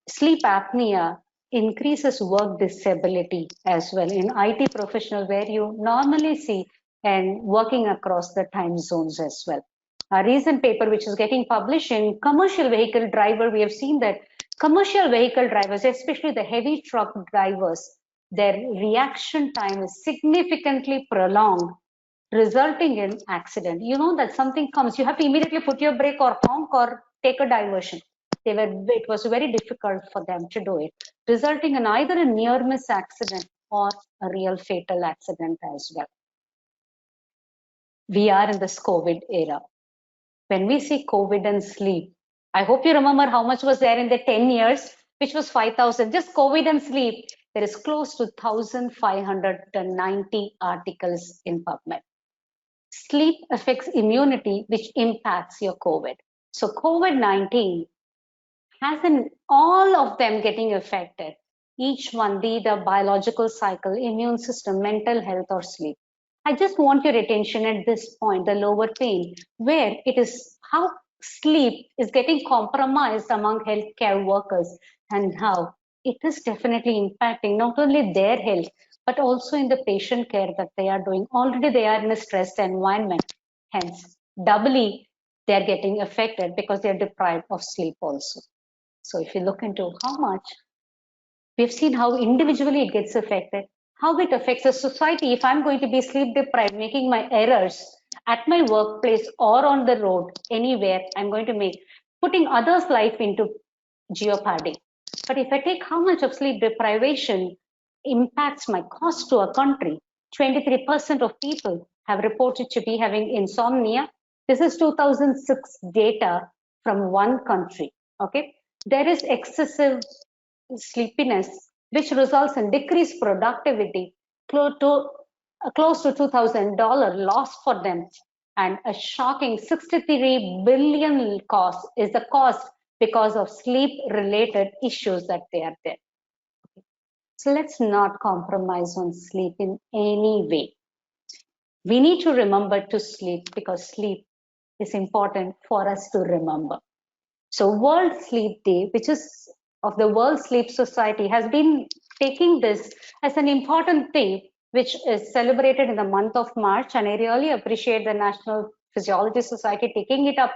sleep apnea increases work disability as well in IT professional, where you normally see and working across the time zones as well. A recent paper which is getting published in commercial vehicle driver, we have seen that commercial vehicle drivers, especially the heavy truck drivers, their reaction time is significantly prolonged, resulting in accident. You know that something comes, you have to immediately put your brake or honk or take a diversion. It was very difficult for them to do it, resulting in either a near miss accident or a real fatal accident as well. We are in this COVID era. When we see COVID and sleep, I hope you remember how much was there in the 10 years, which was 5,000. Just COVID and sleep, there is close to 1,590 articles in PubMed. Sleep affects immunity, which impacts your COVID. So COVID-19 has all of them getting affected. Each one, be the biological cycle, immune system, mental health, or sleep. I just want your attention at this point, the lower pane, where it is how sleep is getting compromised among healthcare workers, and how it is definitely impacting not only their health, but also in the patient care that they are doing. Already they are in a stressed environment, hence doubly they are getting affected because they are deprived of sleep also. So if you look into how much, we've seen how individually it gets affected, how it affects the society. If I'm going to be sleep deprived, making my errors at my workplace or on the road, anywhere, I'm going to make putting others' life into jeopardy. But if I take how much of sleep deprivation impacts my cost to a country, 23% of people have reported to be having insomnia. This is 2006 data from one country. Okay, there is excessive sleepiness, which results in decreased productivity, close to $2,000 loss for them, and a shocking 63 billion cost is the cost because of sleep-related issues that they are there. So let's not compromise on sleep in any way. We need to remember to sleep because sleep is important for us to remember. So World Sleep Day, which is of the World Sleep Society, has been taking this as an important thing, which is celebrated in the month of March. And I really appreciate the National Physiology Society taking it up,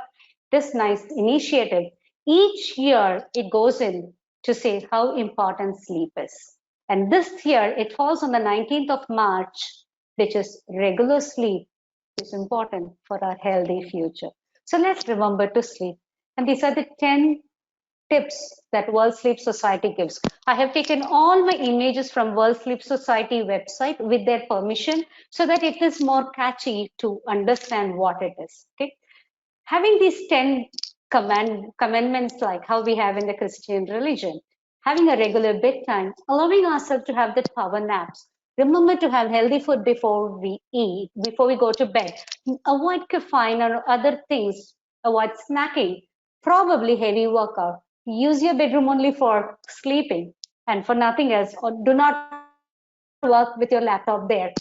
this nice initiative. Each year it goes in to say how important sleep is. And this year it falls on the 19th of March, which is regular sleep is important for our healthy future. So let's remember to sleep. And these are the 10 tips that World Sleep Society gives. I have taken all my images from World Sleep Society website with their permission so that it is more catchy to understand what it is. Okay, having these 10 commandments like how we have in the Christian religion, having a regular bedtime, allowing ourselves to have the power naps. Remember to have healthy food before we eat, before we go to bed. Avoid caffeine or other things. Avoid snacking. Probably heavy workout. Use your bedroom only for sleeping and for nothing else. Or do not work with your laptop there.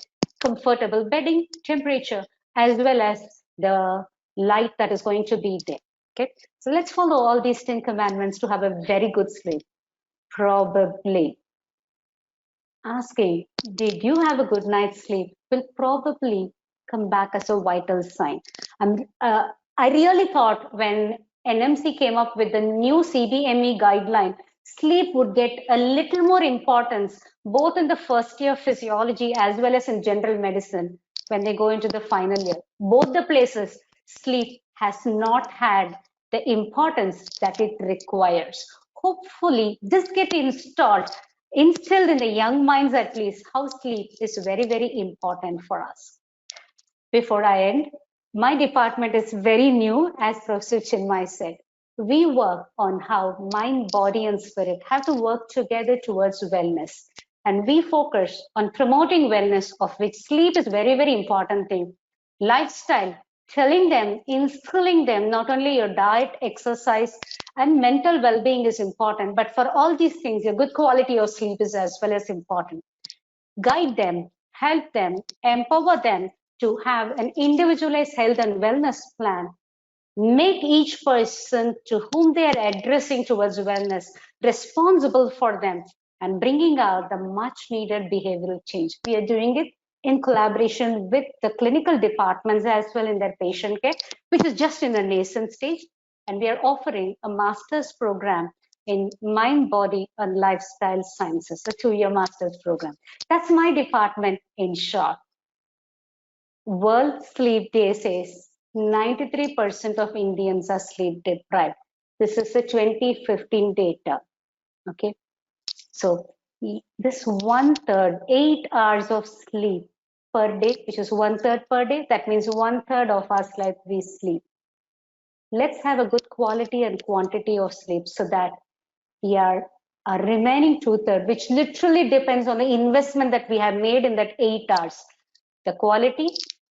Comfortable bedding, temperature, as well as the light that is going to be there. Okay, so let's follow all these 10 commandments to have a very good sleep. Probably asking, did you have a good night's sleep, will probably come back as a vital sign. I really thought when NMC came up with the new CBME guideline, sleep would get a little more importance, both in the first year of physiology as well as in general medicine when they go into the final year. Both the places, sleep has not had the importance that it requires. Hopefully, this gets instilled in the young minds at least, how sleep is very, very important for us. Before I end, my department is very new, as Professor Chinmay said. We work on how mind, body, and spirit have to work together towards wellness. And we focus on promoting wellness, of which sleep is very, very important thing. Lifestyle, telling them, instilling them, not only your diet, exercise, and mental well-being is important, but for all these things, your good quality of sleep is as well as important. Guide them, help them, empower them to have an individualized health and wellness plan. Make each person to whom they are addressing towards wellness responsible for them and bringing out the much needed behavioral change. We are doing it in collaboration with the clinical departments as well in their patient care, which is just in a nascent stage. And we are offering a master's program in mind, body, and lifestyle sciences, a 2-year master's program. That's my department in short. World Sleep Day says 93% of Indians are sleep deprived. This is the 2015 data. Okay, so this 1/3, 8 hours of sleep per day, which is 1/3 per day, that means 1/3 of our life we sleep. Let's have a good quality and quantity of sleep so that we are our remaining 2/3, which literally depends on the investment that we have made in that 8 hours. The quality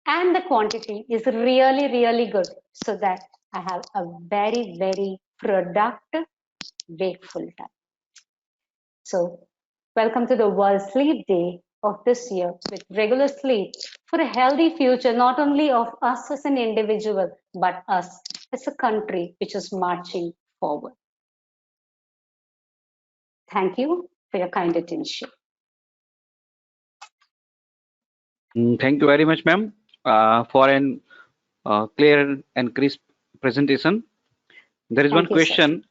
and the quantity is really, really good so that I have a very, very productive, wakeful time. So welcome to the World Sleep Day of this year with regular sleep for a healthy future, not only of us as an individual, but us as a country which is marching forward. Thank you for your kind attention. Thank you very much, ma'am, for an clear and crisp presentation. There is Thank one you, question. Sir.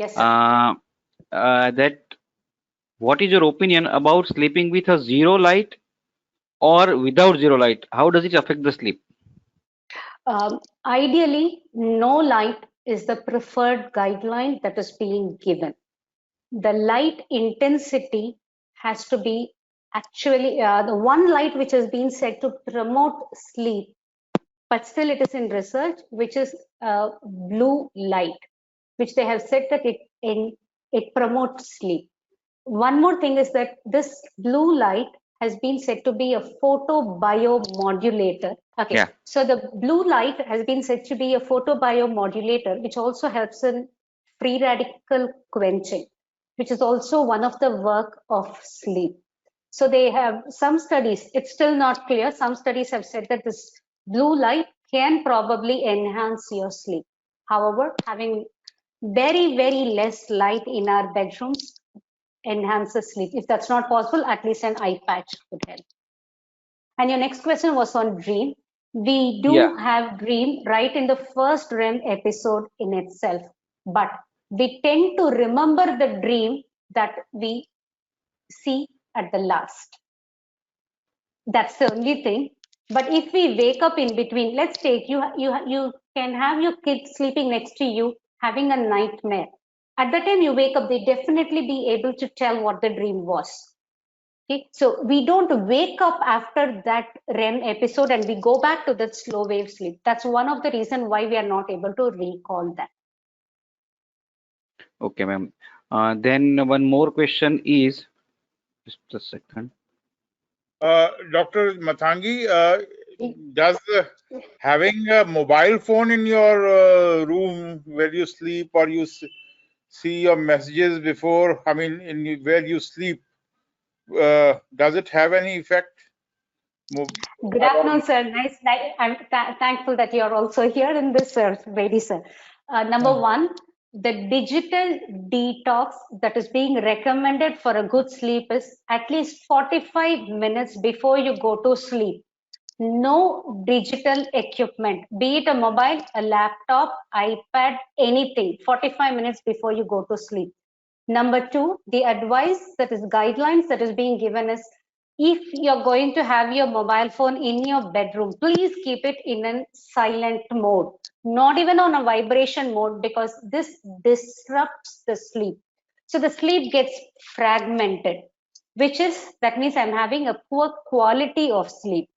Yes, sir. That what is your opinion about sleeping with a zero light or without zero light? How does it affect the sleep? Ideally, no light is the preferred guideline that is being given. The light intensity has to be actually the one light which has been said to promote sleep, but still it is in research, which is blue light, which they have said that it promotes sleep. One more thing is that this blue light has been said to be a photobiomodulator. Okay, Yeah. so the blue light has been said to be a photobiomodulator, which also helps in free radical quenching, which is also one of the work of sleep. So they have some studies, it's still not clear. Some studies have said that this blue light can probably enhance your sleep. However, having very, very less light in our bedrooms enhances sleep. If that's not possible, at least an eye patch would help. And your next question was on dream. We do Yeah. have dream right in the first REM episode in itself, but we tend to remember the dream that we see at the last. That's the only thing. But if we wake up in between, let's take you can have your kid sleeping next to you having a nightmare. At the time you wake up, they definitely be able to tell what the dream was. Okay, so we don't wake up after that REM episode and we go back to that slow wave sleep. That's one of the reasons why we are not able to recall that. Okay, ma'am. Then one more question is, just a second. Dr. Mathangi, does having a mobile phone in your room where you sleep, or you see your messages before, I mean, where you sleep, does it have any effect? Good afternoon, sir. Nice. I'm thankful that you're also here in this, sir. Very, sir. Number one, the digital detox that is being recommended for a good sleep is at least 45 minutes before you go to sleep. No digital equipment, be it a mobile, a laptop, iPad, anything, 45 minutes before you go to sleep. Number two, the advice that is guidelines that is being given is if you're going to have your mobile phone in your bedroom, please keep it in a silent mode, not even on a vibration mode, because this disrupts the sleep. So the sleep gets fragmented, that means I'm having a poor quality of sleep.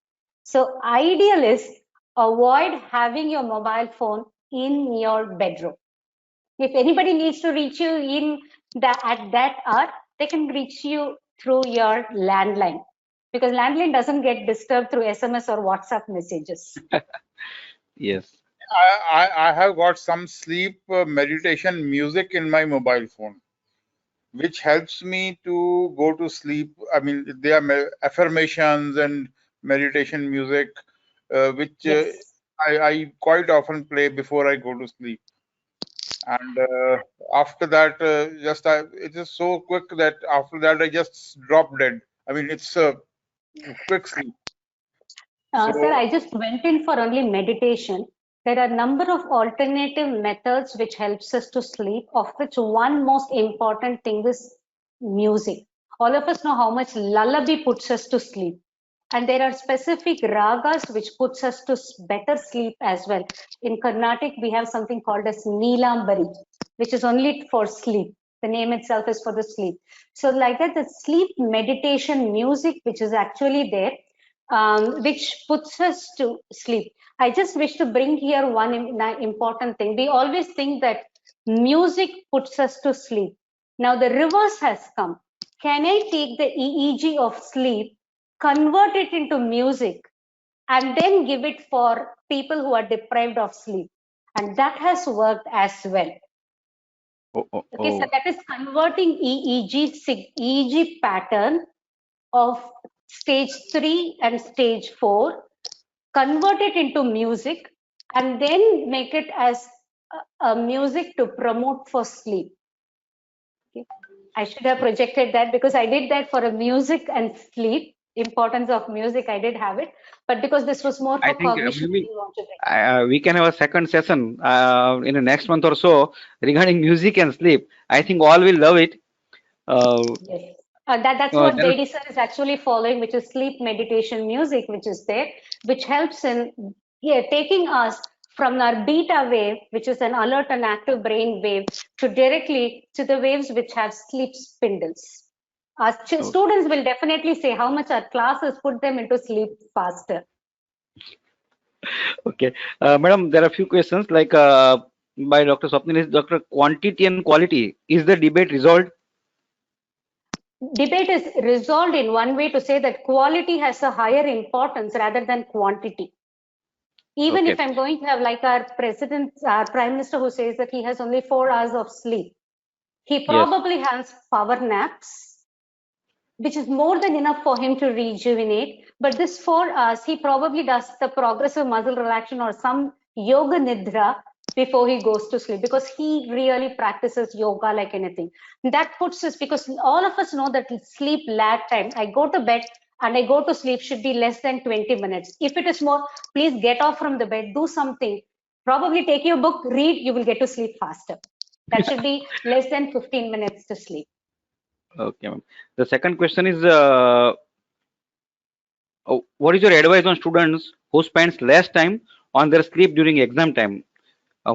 So ideal is avoid having your mobile phone in your bedroom. If anybody needs to reach you at that hour, they can reach you through your landline, because landline doesn't get disturbed through SMS or WhatsApp messages. Yes. I have got some sleep meditation music in my mobile phone, which helps me to go to sleep. I mean, there are affirmations and meditation music, which Yes. I quite often play before I go to sleep. And after that, it is so quick that after that I just drop dead. I mean, it's a quick sleep. Sir, I just went in for only meditation. There are a number of alternative methods which helps us to sleep, of which one most important thing is music. All of us know how much lullaby puts us to sleep. And there are specific ragas which puts us to better sleep as well. In Carnatic, we have something called as Neelambari, which is only for sleep. The name itself is for the sleep. So like that, the sleep meditation music, which is actually there, which puts us to sleep. I just wish to bring here one important thing. We always think that music puts us to sleep. Now the reverse has come. Can I take the EEG of sleep, convert it into music, and then give it for people who are deprived of sleep? And that has worked as well. Okay, so that is converting EEG pattern of stage 3 and stage 4, convert it into music, and then make it as a music to promote for sleep. Okay. I should have projected that, because I did that for a music and sleep. Importance of music, I did have it, but because this was more for cognition, we can have a second session in the next month or so regarding music and sleep. I think all will love it. Yes. That's what JD sir is actually following, which is sleep meditation music, which is there, which helps in taking us from our beta wave, which is an alert and active brain wave, to directly to the waves which have sleep spindles. Our students will definitely say how much our classes put them into sleep faster. Okay, madam, there are a few questions like by Dr. Swapnil. Is Dr. Quantity and quality, is the debate resolved? Debate is resolved in one way to say that quality has a higher importance rather than quantity. Even Okay. if I'm going to have like our president, our prime minister, who says that he has only 4 hours of sleep, he probably has power naps, which is more than enough for him to rejuvenate. But this 4 hours, he probably does the progressive muscle relaxation or some yoga nidra before he goes to sleep, because he really practices yoga like anything. That puts us, because all of us know that sleep lag time. I go to bed and I go to sleep should be less than 20 minutes. If it is more, please get off from the bed, do something. Probably take your book, read, you will get to sleep faster. That should be less than 15 minutes to sleep. Okay, ma'am. The second question is, what is your advice on students who spends less time on their sleep during exam time?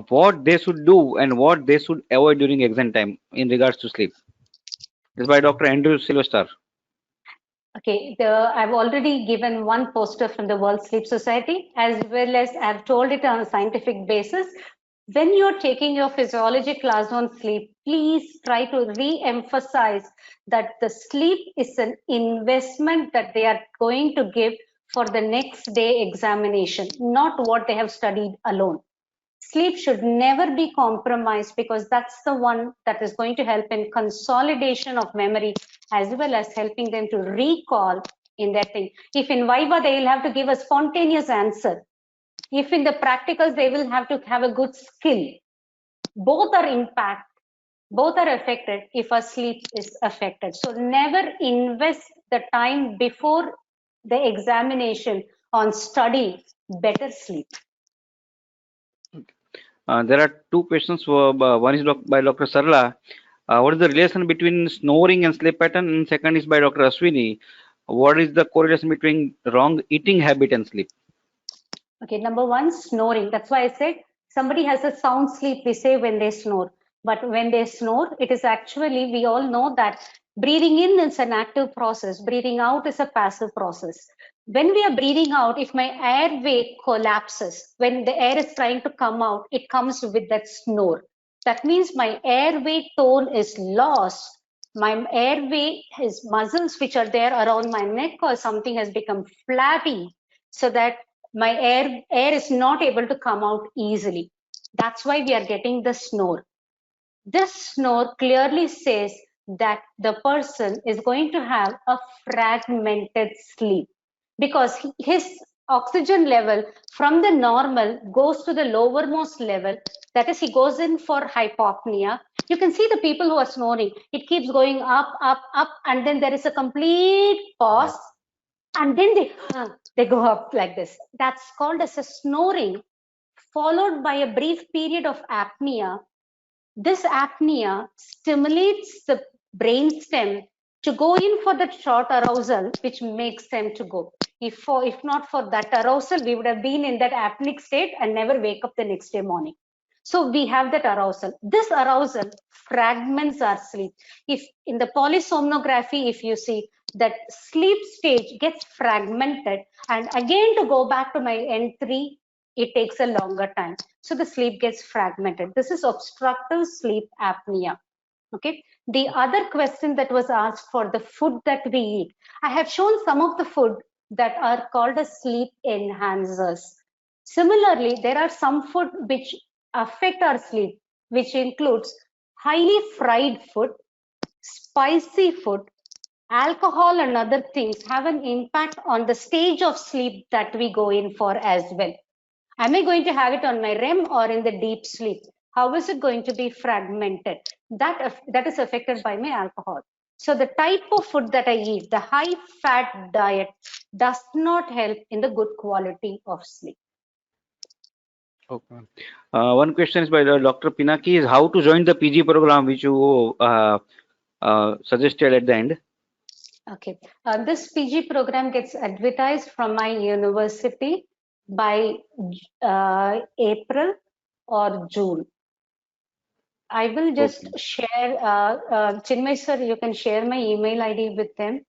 What they should do and what they should avoid during exam time in regards to sleep? This is by Dr. Andrew Sylvester. Okay, I've already given one poster from the World Sleep Society, as well as I've told it on a scientific basis. When you're taking your physiology class on sleep, please try to re-emphasize that the sleep is an investment that they are going to give for the next day examination, not what they have studied alone. Sleep should never be compromised, because that's the one that is going to help in consolidation of memory, as well as helping them to recall in that thing. If in Viva they will have to give a spontaneous answer, if in the practicals they will have to have a good skill, both are affected if our sleep is affected. So never invest the time before the examination on study better sleep. There are two questions. One is by Dr. Sarla. What is the relation between snoring and sleep pattern? And second is by Dr. Aswini. What is the correlation between wrong eating habit and sleep? Okay, number one, snoring. That's why I said somebody has a sound sleep, we say when they snore. But when they snore, it is actually, we all know that breathing in is an active process, breathing out is a passive process. When we are breathing out, if my airway collapses, when the air is trying to come out, it comes with that snore. That means my airway tone is lost. My airway, his muscles which are there around my neck or something has become flabby, so that my air is not able to come out easily. That's why we are getting the snore. This snore clearly says that the person is going to have a fragmented sleep, because his oxygen level from the normal goes to the lowermost level. That is, he goes in for hypopnea. You can see the people who are snoring, it keeps going up, up, up, and then there is a complete pause, and then they go up like this. That's called as a snoring, followed by a brief period of apnea. This apnea stimulates the brainstem to go in for that short arousal, which makes them to go. If not for that arousal, we would have been in that apneic state and never wake up the next day morning. So we have that arousal. This arousal fragments our sleep. If in the polysomnography, if you see that sleep stage gets fragmented, and again to go back to my N3, it takes a longer time. So the sleep gets fragmented. This is obstructive sleep apnea. Okay. The other question that was asked for the food that we eat. I have shown some of the food that are called as sleep enhancers. Similarly, there are some food which affect our sleep, which includes highly fried food, spicy food, alcohol and other things have an impact on the stage of sleep that we go in for as well. Am I going to have it on my REM or in the deep sleep? How is it going to be fragmented? That is affected by my alcohol. So the type of food that I eat, the high fat diet, does not help in the good quality of sleep. Okay. One question is by Dr. Pinaki is how to join the PG program which you suggested at the end. Okay, this PG program gets advertised from my university. by April or June. I will just Okay. share, Chinmay sir, you can share my email ID with them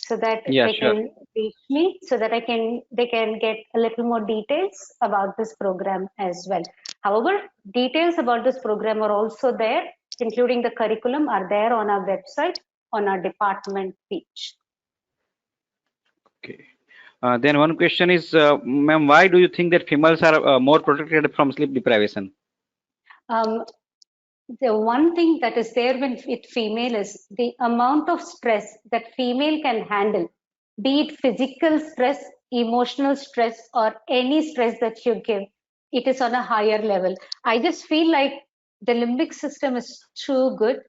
so that Yeah, they sure. can reach me, so that they can get a little more details about this program as well. However, details about this program are also there, including the curriculum, are there on our website, on our department page. Okay. Then one question is, ma'am, why do you think that females are more protected from sleep deprivation? Um, the one thing that is there with female is the amount of stress that female can handle, be it physical stress, emotional stress, or any stress that you give, it is on a higher level. I just feel like the limbic system is too good,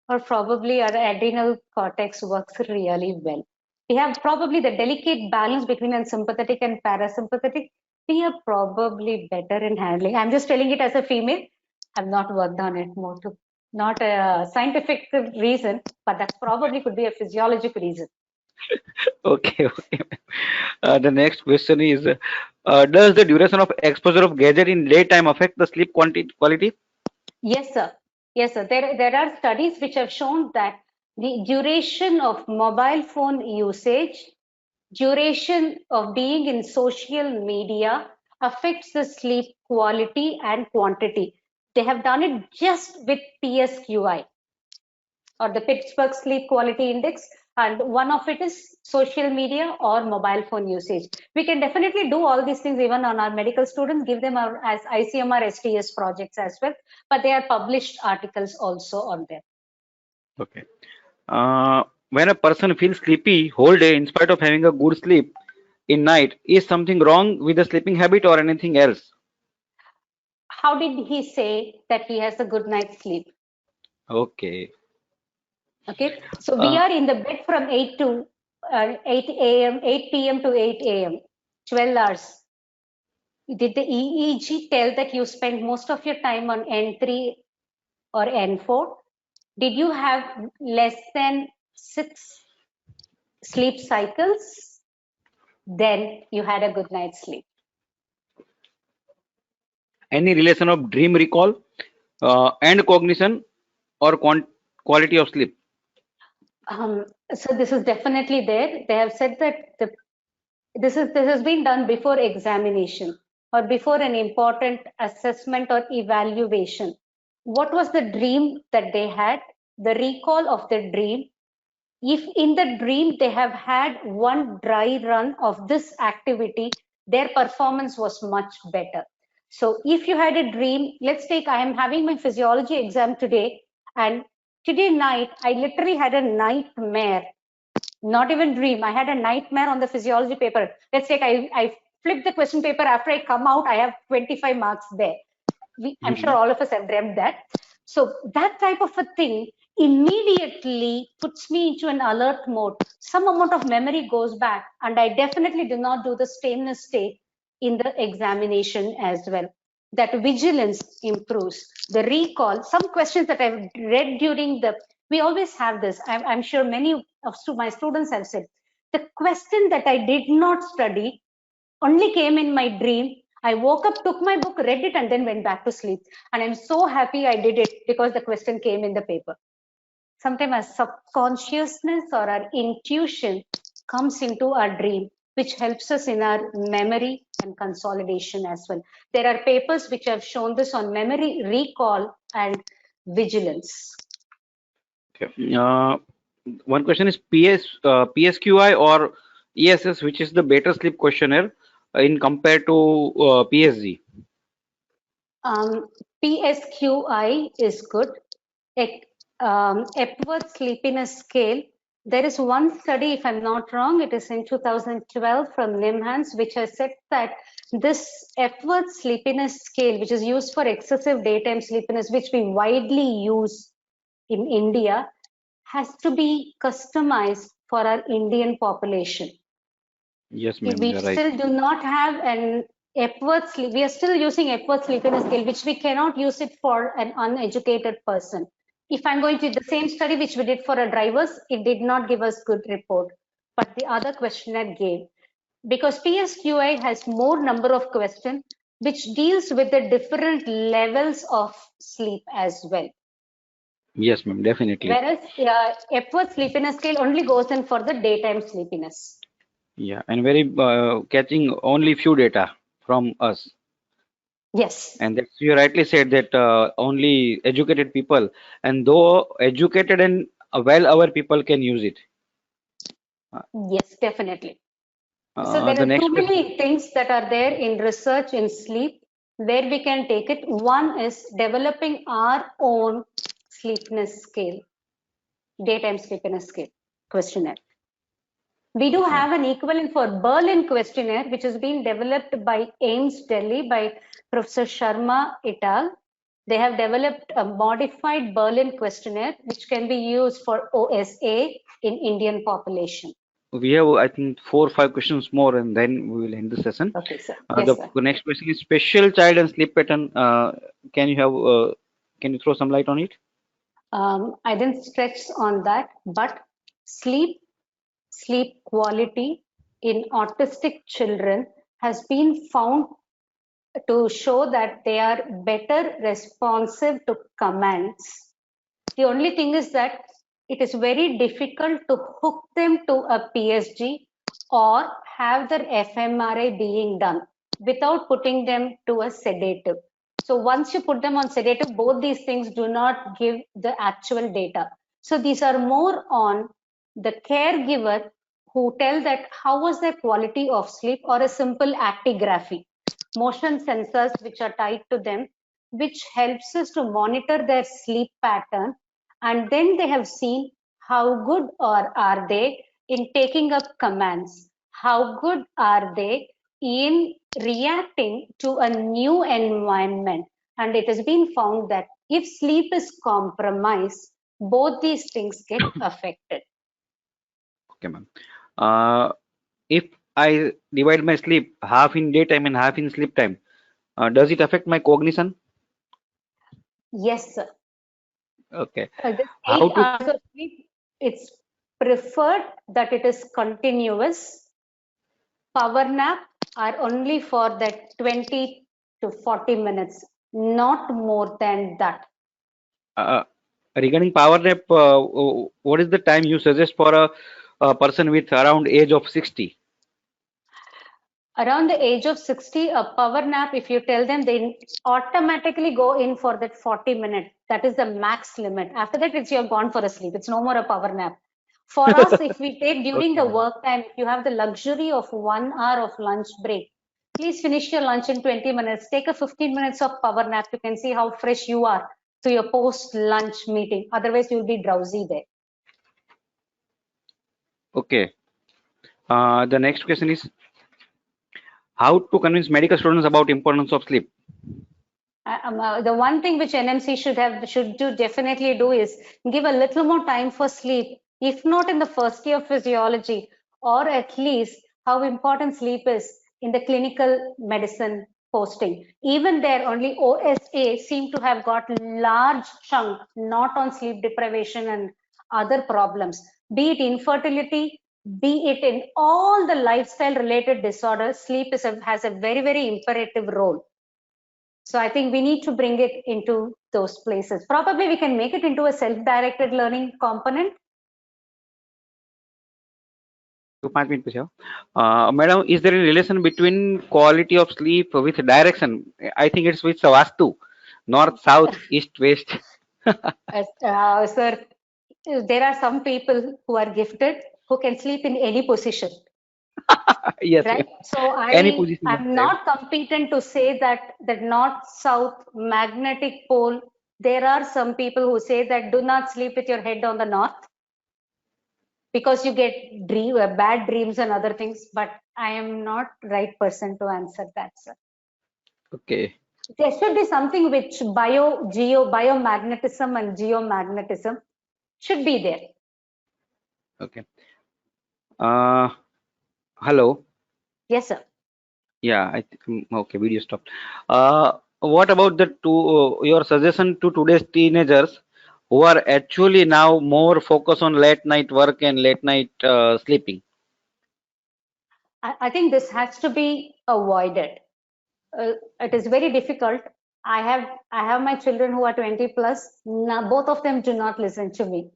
or probably our adrenal cortex works really well. We have probably the delicate balance between sympathetic and parasympathetic. We are probably better in handling. I'm just telling it as a female. I've not worked on it more to not a scientific reason, but that probably could be a physiological reason. Okay, okay. The next question is, does the duration of exposure of gadget in daytime affect the sleep quality? Yes, sir. Yes, sir. There are studies which have shown that the duration of mobile phone usage, duration of being in social media affects the sleep quality and quantity. They have done it just with PSQI, or the Pittsburgh Sleep Quality Index, and one of it is social media or mobile phone usage. We can definitely do all these things even on our medical students, give them our, as ICMR STS projects as well, but they are published articles also on them. Okay. When a person feels sleepy whole day in spite of having a good sleep in night, is something wrong with the sleeping habit or anything else? How did he say that he has a good night's sleep? Okay. Okay, so we Uh, are in the bed from 8 a.m., 8 p.m. to 8 a.m., 12 hours. Did the EEG tell that you spend most of your time on N3 or N4? Did you have less than 6 sleep cycles? Then you had a good night's sleep. any relation of dream recall and cognition or quality of sleep? So this is definitely there. They have said that this has been done before examination or before an important assessment or evaluation. What was the dream that they had? The recall of the dream. If in the dream they have had one dry run of this activity, their performance was much better. So if you had a dream, let's take, I am having my physiology exam today, and today night I literally had a nightmare, not even dream, I had a nightmare on the physiology paper. Let's take, I flip the question paper, after I come out I have 25 marks there. I'm sure Mhm. all of us have dreamt that. So that type of a thing immediately puts me into an alert mode. Some amount of memory goes back, and I definitely do not do the sameness state in the examination as well. That vigilance improves. The recall, some questions that I've read during the, we always have this. I'm sure many of my students have said, the question that I did not study only came in my dream. I woke up, took my book, read it, and then went back to sleep. And I'm so happy I did it because the question came in the paper. Sometimes our subconsciousness or our intuition comes into our dream, which helps us in our memory and consolidation as well. There are papers which have shown this on memory recall and vigilance. Okay. One question is PSQI or ESS, which is the better sleep questionnaire in compared to PSG? PSQI is good. Epworth Sleepiness Scale. There is one study, if I'm not wrong, it is in 2012 from NIMHANS, which has said that this Epworth Sleepiness Scale, which is used for excessive daytime sleepiness, which we widely use in India, has to be customized for our Indian population. Yes, ma'am, We you're right. still do not have an Epworth sleep. We are still using Epworth sleepiness scale, which we cannot use it for an uneducated person. If I'm going to the same study which we did for our drivers, it did not give us good report, but the other questionnaire gave. because PSQI has more number of questions which deals with the different levels of sleep as well. Yes, ma'am, definitely. Whereas Epworth Sleepiness Scale only goes in for the daytime sleepiness. Yeah, and very catching only few data from us. Yes. And that's, you rightly said that only educated people, and though educated and well-aware people can use it. Yes, definitely. So there The are next too question. many things that are there in research in sleep where we can take it. One is developing our own sleepiness scale, daytime sleepiness scale questionnaire. We do Okay, ma'am. have an equivalent for Berlin questionnaire, which has been developed by AIMS Delhi by Professor Sharma et al. They have developed a modified Berlin questionnaire, which can be used for OSA in Indian population. We have, I think, 4 or 5 questions more, and then we will end the session. Okay, sir. Yes, The sir. next question is special child and sleep pattern. Can you have, can you throw some light on it? I didn't stretch on that, but sleep quality in autistic children has been found to show that they are better responsive to commands. The only thing is that it is very difficult to hook them to a PSG or have their fMRI being done without putting them to a sedative. So once you put them on sedative, both these things do not give the actual data. So these are more on the caregiver who tell that how was their quality of sleep, or a simple actigraphy, motion sensors which are tied to them, which helps us to monitor their sleep pattern. And then they have seen how good or are they in taking up commands, how good are they in reacting to a new environment. And it has been found that if sleep is compromised, both these things get affected. Okay, ma'am. If I divide my sleep half in daytime and half in sleep time, does it affect my cognition? Yes, sir. Okay. This How 8 to? hours of sleep, it's preferred that it is continuous. Power nap are only for that 20 to 40 minutes, not more than that. Uh, Regarding power nap, what is the time you suggest for a person with around age of 60? Around the age of 60, a power nap, if you tell them, they automatically go in for that 40 minutes. That is the max limit. After that, it's you're gone for a sleep. It's no more a power nap. For us, if we take during Okay, the ma'am. work time, if you have the luxury of 1 hour of lunch break, please finish your lunch in 20 minutes. Take a 15 minutes of power nap. You can see how fresh you are to your post-lunch meeting. Otherwise, you'll be drowsy there. Okay. The next question is how to convince medical students about importance of sleep. The one thing which NMC should definitely do is give a little more time for sleep, if not in the first year of physiology, or at least how important sleep is in the clinical medicine posting. Even there, only OSA seem to have got large chunk not on sleep deprivation and other problems, be it infertility, be it in all the lifestyle related disorders. Sleep has a very, very imperative role. So I think we need to bring it into those places. Probably we can make it into a self-directed learning component. Madam, is there a relation between quality of sleep with direction? I think it's with Vastu, north, south, east, west. Sir, there are some people who are gifted who can sleep in any position, Yes, right? So any position of I'm bed. not competent to say that the north-south magnetic pole. There are some people who say that do not sleep with your head on the north, because you get bad dreams and other things, but I am not right person to answer that, sir. Okay. There should be something which biomagnetism and geomagnetism should be there. Okay. Hello. Yes, sir. Yeah. Okay. Video stopped. What about your suggestion to today's teenagers who are actually now more focused on late night work and late night sleeping? I think this has to be avoided. It is very difficult. I have my children who are 20 plus. Now, both of them do not listen to me.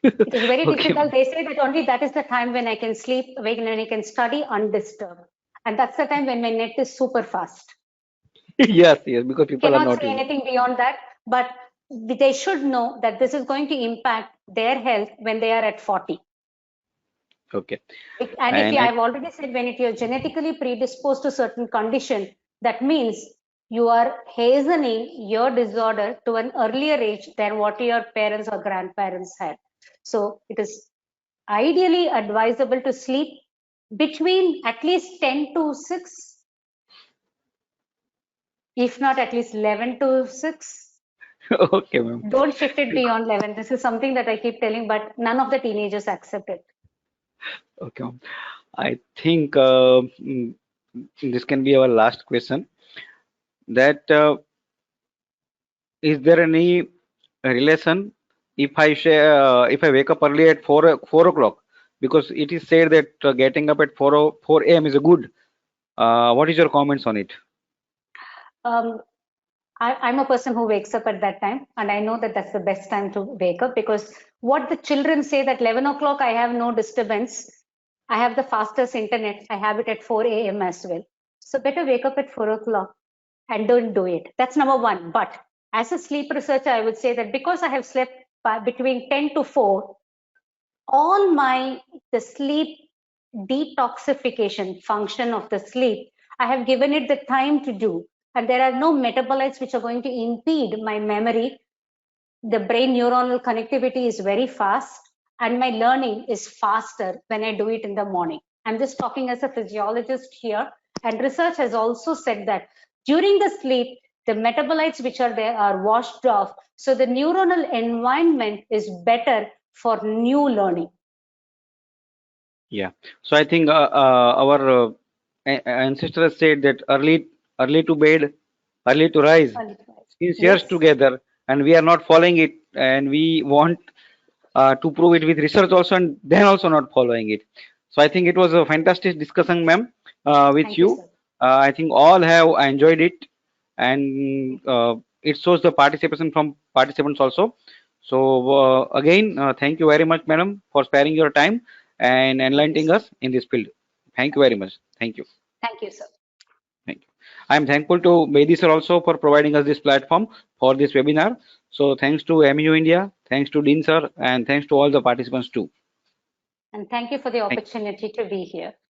It is very Okay. difficult. They say that only that is the time when I can sleep, when I can study undisturbed. And that's the time when my net is super fast. Yes, yes, because people are Cannot not say using. anything beyond that, but they should know that this is going to impact their health when they are at 40. Okay. And if And I've already said, when if you're genetically predisposed to certain condition, that means you are hastening your disorder to an earlier age than what your parents or grandparents had. So it is ideally advisable to sleep between at least 10 to 6, if not at least 11 to 6. okay, ma'am. Don't shift it beyond 11. This is something that I keep telling, but none of the teenagers accept it. Okay, ma'am. I think this can be our last question. That is there any relation if I share if I wake up early at 4 o'clock, because it is said that getting up at 4 a.m. is a good. What is your comments on it? Um, I'm a person who wakes up at that time, and I know that that's the best time to wake up, because what the children say that 11 o'clock I have no disturbance, I have the fastest internet, I have it at 4 a.m. as well. So better wake up at 4 o'clock and don't do it. That's number one. But as a sleep researcher, I would say that because I have slept between 10 to 4, all the sleep detoxification function of the sleep, I have given it the time to do. And there are no metabolites which are going to impede my memory. The brain neuronal connectivity is very fast, and my learning is faster when I do it in the morning. I'm just talking as a physiologist here. And research has also said that during the sleep, the metabolites which are there are washed off. So the neuronal environment is better for new learning. Yeah. So I think our ancestors said that early to bed, early to rise, since years Yes. together, and we are not following it, and we want to prove it with research also, and then also not following it. So I think it was a fantastic discussion, ma'am, with Thank you, you. sir. I think all have enjoyed it, and it shows the participation from participants also. So again, thank you very much, madam, for sparing your time and Thank you, enlightening sir. us in this field. Thank you very much. Thank you. Thank you, sir. Thank you. I am thankful to Mehdi sir also for providing us this platform for this webinar. So thanks to MU India, thanks to Dean sir, and thanks to all the participants too. And thank you for the Thank opportunity to be here.